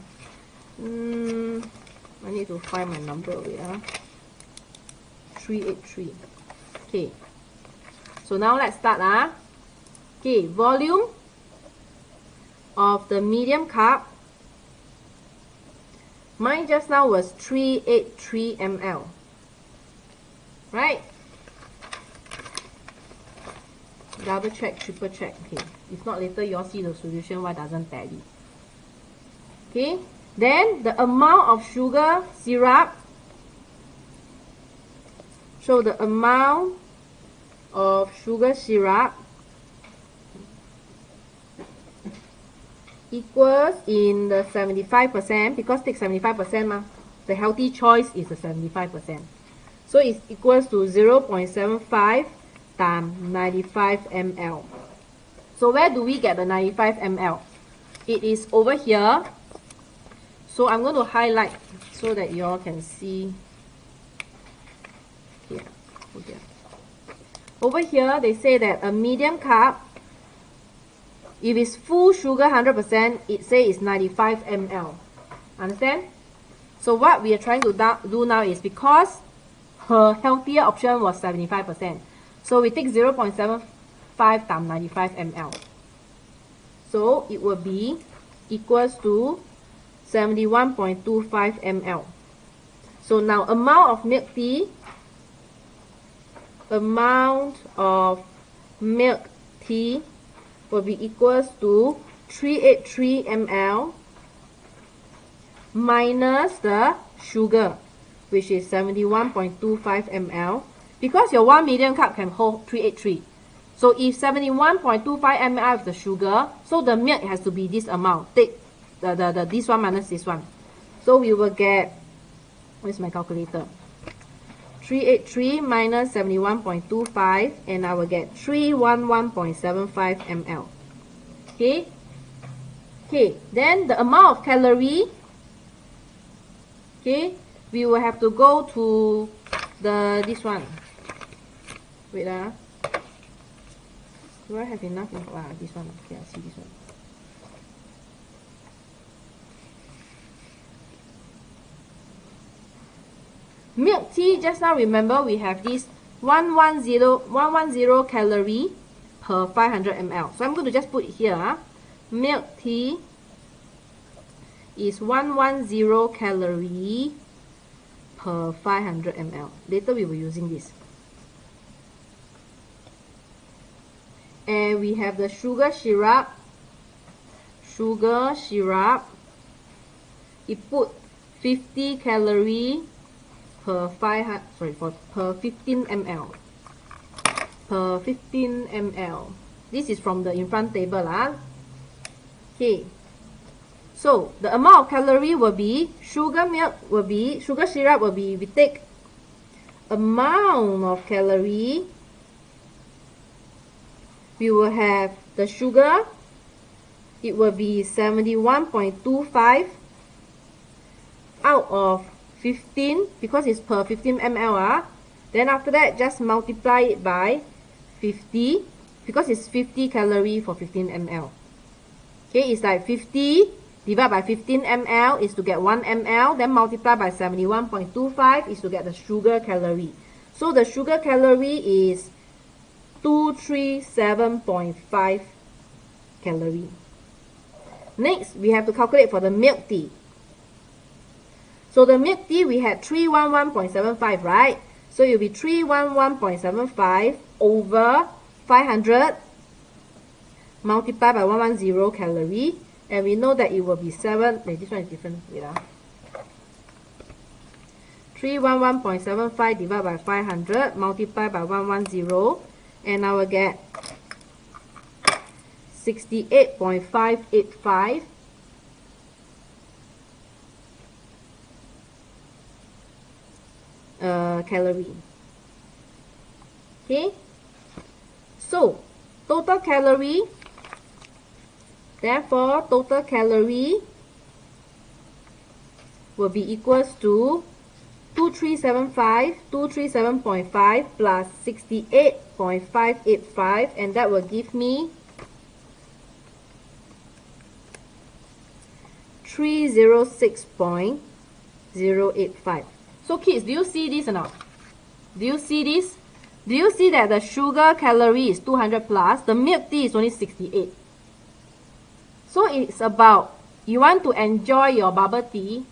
need to find my number. 383. Okay, so now let's start. Okay, volume of the medium cup. Mine just now was 383 ml. Right? Double check, triple check. Okay. If not, later you all see the solution, why doesn't tally? Okay. Then the amount of sugar syrup. So the amount of sugar syrup equals in the 75%, because take 75% ma. The healthy choice is the 75%. So it's equals to 0.75 times 95 ml. So where do we get the 95 ml? It is over here. So I'm going to highlight so that you all can see. Here, over here. Over here, they say that a medium cup, if it's full sugar 100%, it says it's 95 ml. Understand? So what we are trying to do now is, because her healthier option was 75%, so we take 0.75 times 95 ml. So it will be equals to 71.25 ml. So now amount of milk tea will be equals to 383 ml minus the sugar, which is 71.25 ml. Because your 1 medium cup can hold 383. So if 71.25 ml is the sugar, so the milk has to be this amount. Take this one minus this one. So we will get, where's my calculator? 383 minus 71.25, and I will get 311.75 ml. Okay? Okay, then the amount of calorie, okay, we will have to go to this one. Wait, do I have enough? This one. Okay, I see this one. Milk tea, just now remember we have this 110 calorie per 500 ml. So I'm going to just put it here. Milk tea is 110 calorie per 500 ml. Later we will be using this. And we have the sugar syrup. It put 50 calorie per 15 ml. Per 15 ml. This is from the in front table. Okay. So the amount of calorie will be, sugar syrup will be, we take amount of calorie, we will have the sugar, it will be 71.25 out of 15, because it's per 15 ml. Then after that, just multiply it by 50, because it's 50 calorie for 15 ml. Okay, it's like 50 divided by 15 ml is to get 1 ml, then multiply by 71.25 is to get the sugar calorie. So the sugar calorie is 237.5 calorie. Next, we have to calculate for the milk tea. So the milk tea, we had 311.75, right? So it will be 311.75 over 500 multiplied by 110 calorie. And we know that it will be 7. Wait, this one is different. Wait, 311.75 divided by 500 multiplied by 110. And I will get 68.585 calorie. Okay, so total calorie, therefore total calorie will be equals to 2375 plus 68.585, and that will give me 306.085. So kids, do you see this or not? Do you see this? Do you see that the sugar calorie is 200 plus, the milk tea is only 68? So it's about, you want to enjoy your bubble tea,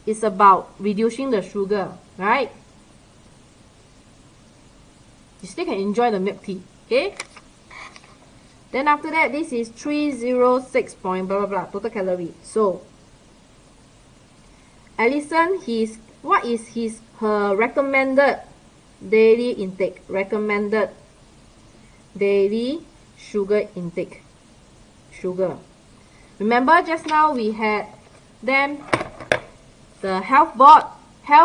it's about reducing the sugar, right? You still can enjoy the milk tea, okay? Then after that, this is 306 point blah blah blah total calorie. So Allison, what is her recommended daily intake? Recommended daily sugar intake. Sugar. Remember just now we had them, the health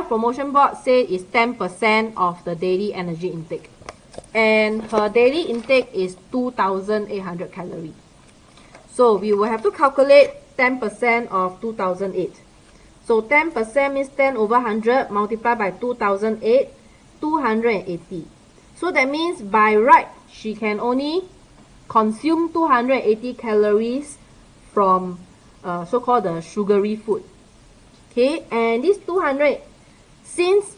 promotion board say is 10% of the daily energy intake. And her daily intake is 2,800 calories. So we will have to calculate 10% of 2008. So 10% means 10 over 100 multiplied by 2008, 280. So that means by right, she can only consume 280 calories from so-called the sugary food. Okay, and this 200, since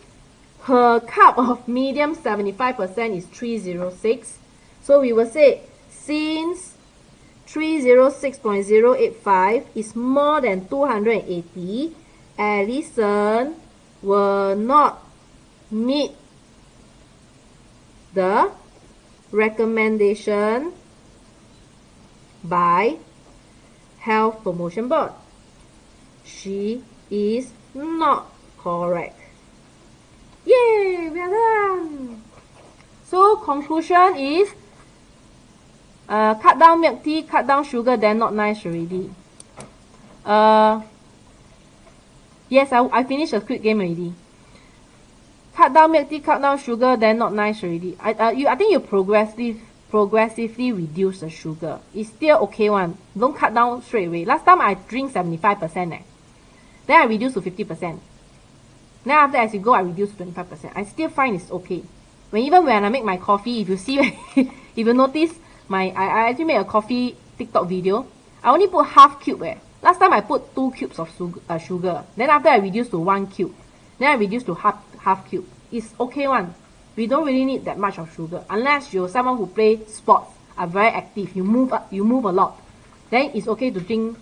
her cup of medium 75% is 306, so we will say since 306.085 is more than 280, Allison will not meet the recommendation by Health Promotion Board. She is not correct. Yay, we are done. So conclusion is cut down milk tea, cut down sugar, then not nice already. Yes, I finished the quick game already. Cut down milk tea, cut down sugar, then not nice already. I think you progressively reduce the sugar. It's still okay one. Don't cut down straight away. Last time I drink 75%. Then I reduce to 50%. Then after as you go, I reduce to 25%. I still find it's okay. Even when I make my coffee, if you see, if you notice, I actually made a coffee TikTok video. I only put half cube. Last time I put 2 cubes of sugar. Then after I reduced to 1 cube. Then I reduced to half cube. It's okay one. We don't really need that much of sugar. Unless you're someone who play sports, are very active, you move a lot. Then it's okay to drink,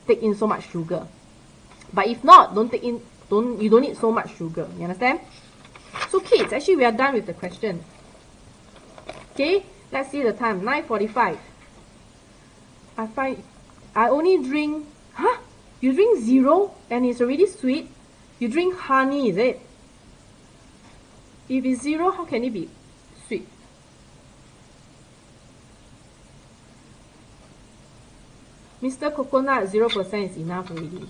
take in so much sugar. But if not, you don't need so much sugar. You understand? So kids, actually we are done with the question. Okay, let's see the time. 9:45. I only drink, you drink 0 and it's already sweet? You drink honey, is it? If it's 0, how can it be sweet? Mr. Coconut 0% is enough already.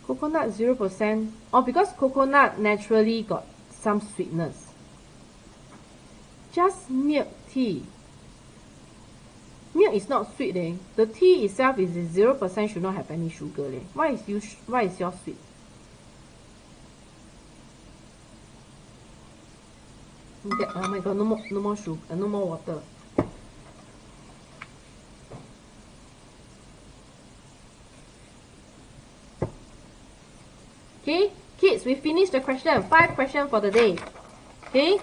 Coconut 0%. Oh, because coconut naturally got some sweetness. Just milk tea. Milk is not sweet. The tea itself is 0%, should not have any sugar. Why is yours sweet? Oh my god, no more sugar, no more water. Okay, kids, we finished the question. 5 questions for the day. Okay,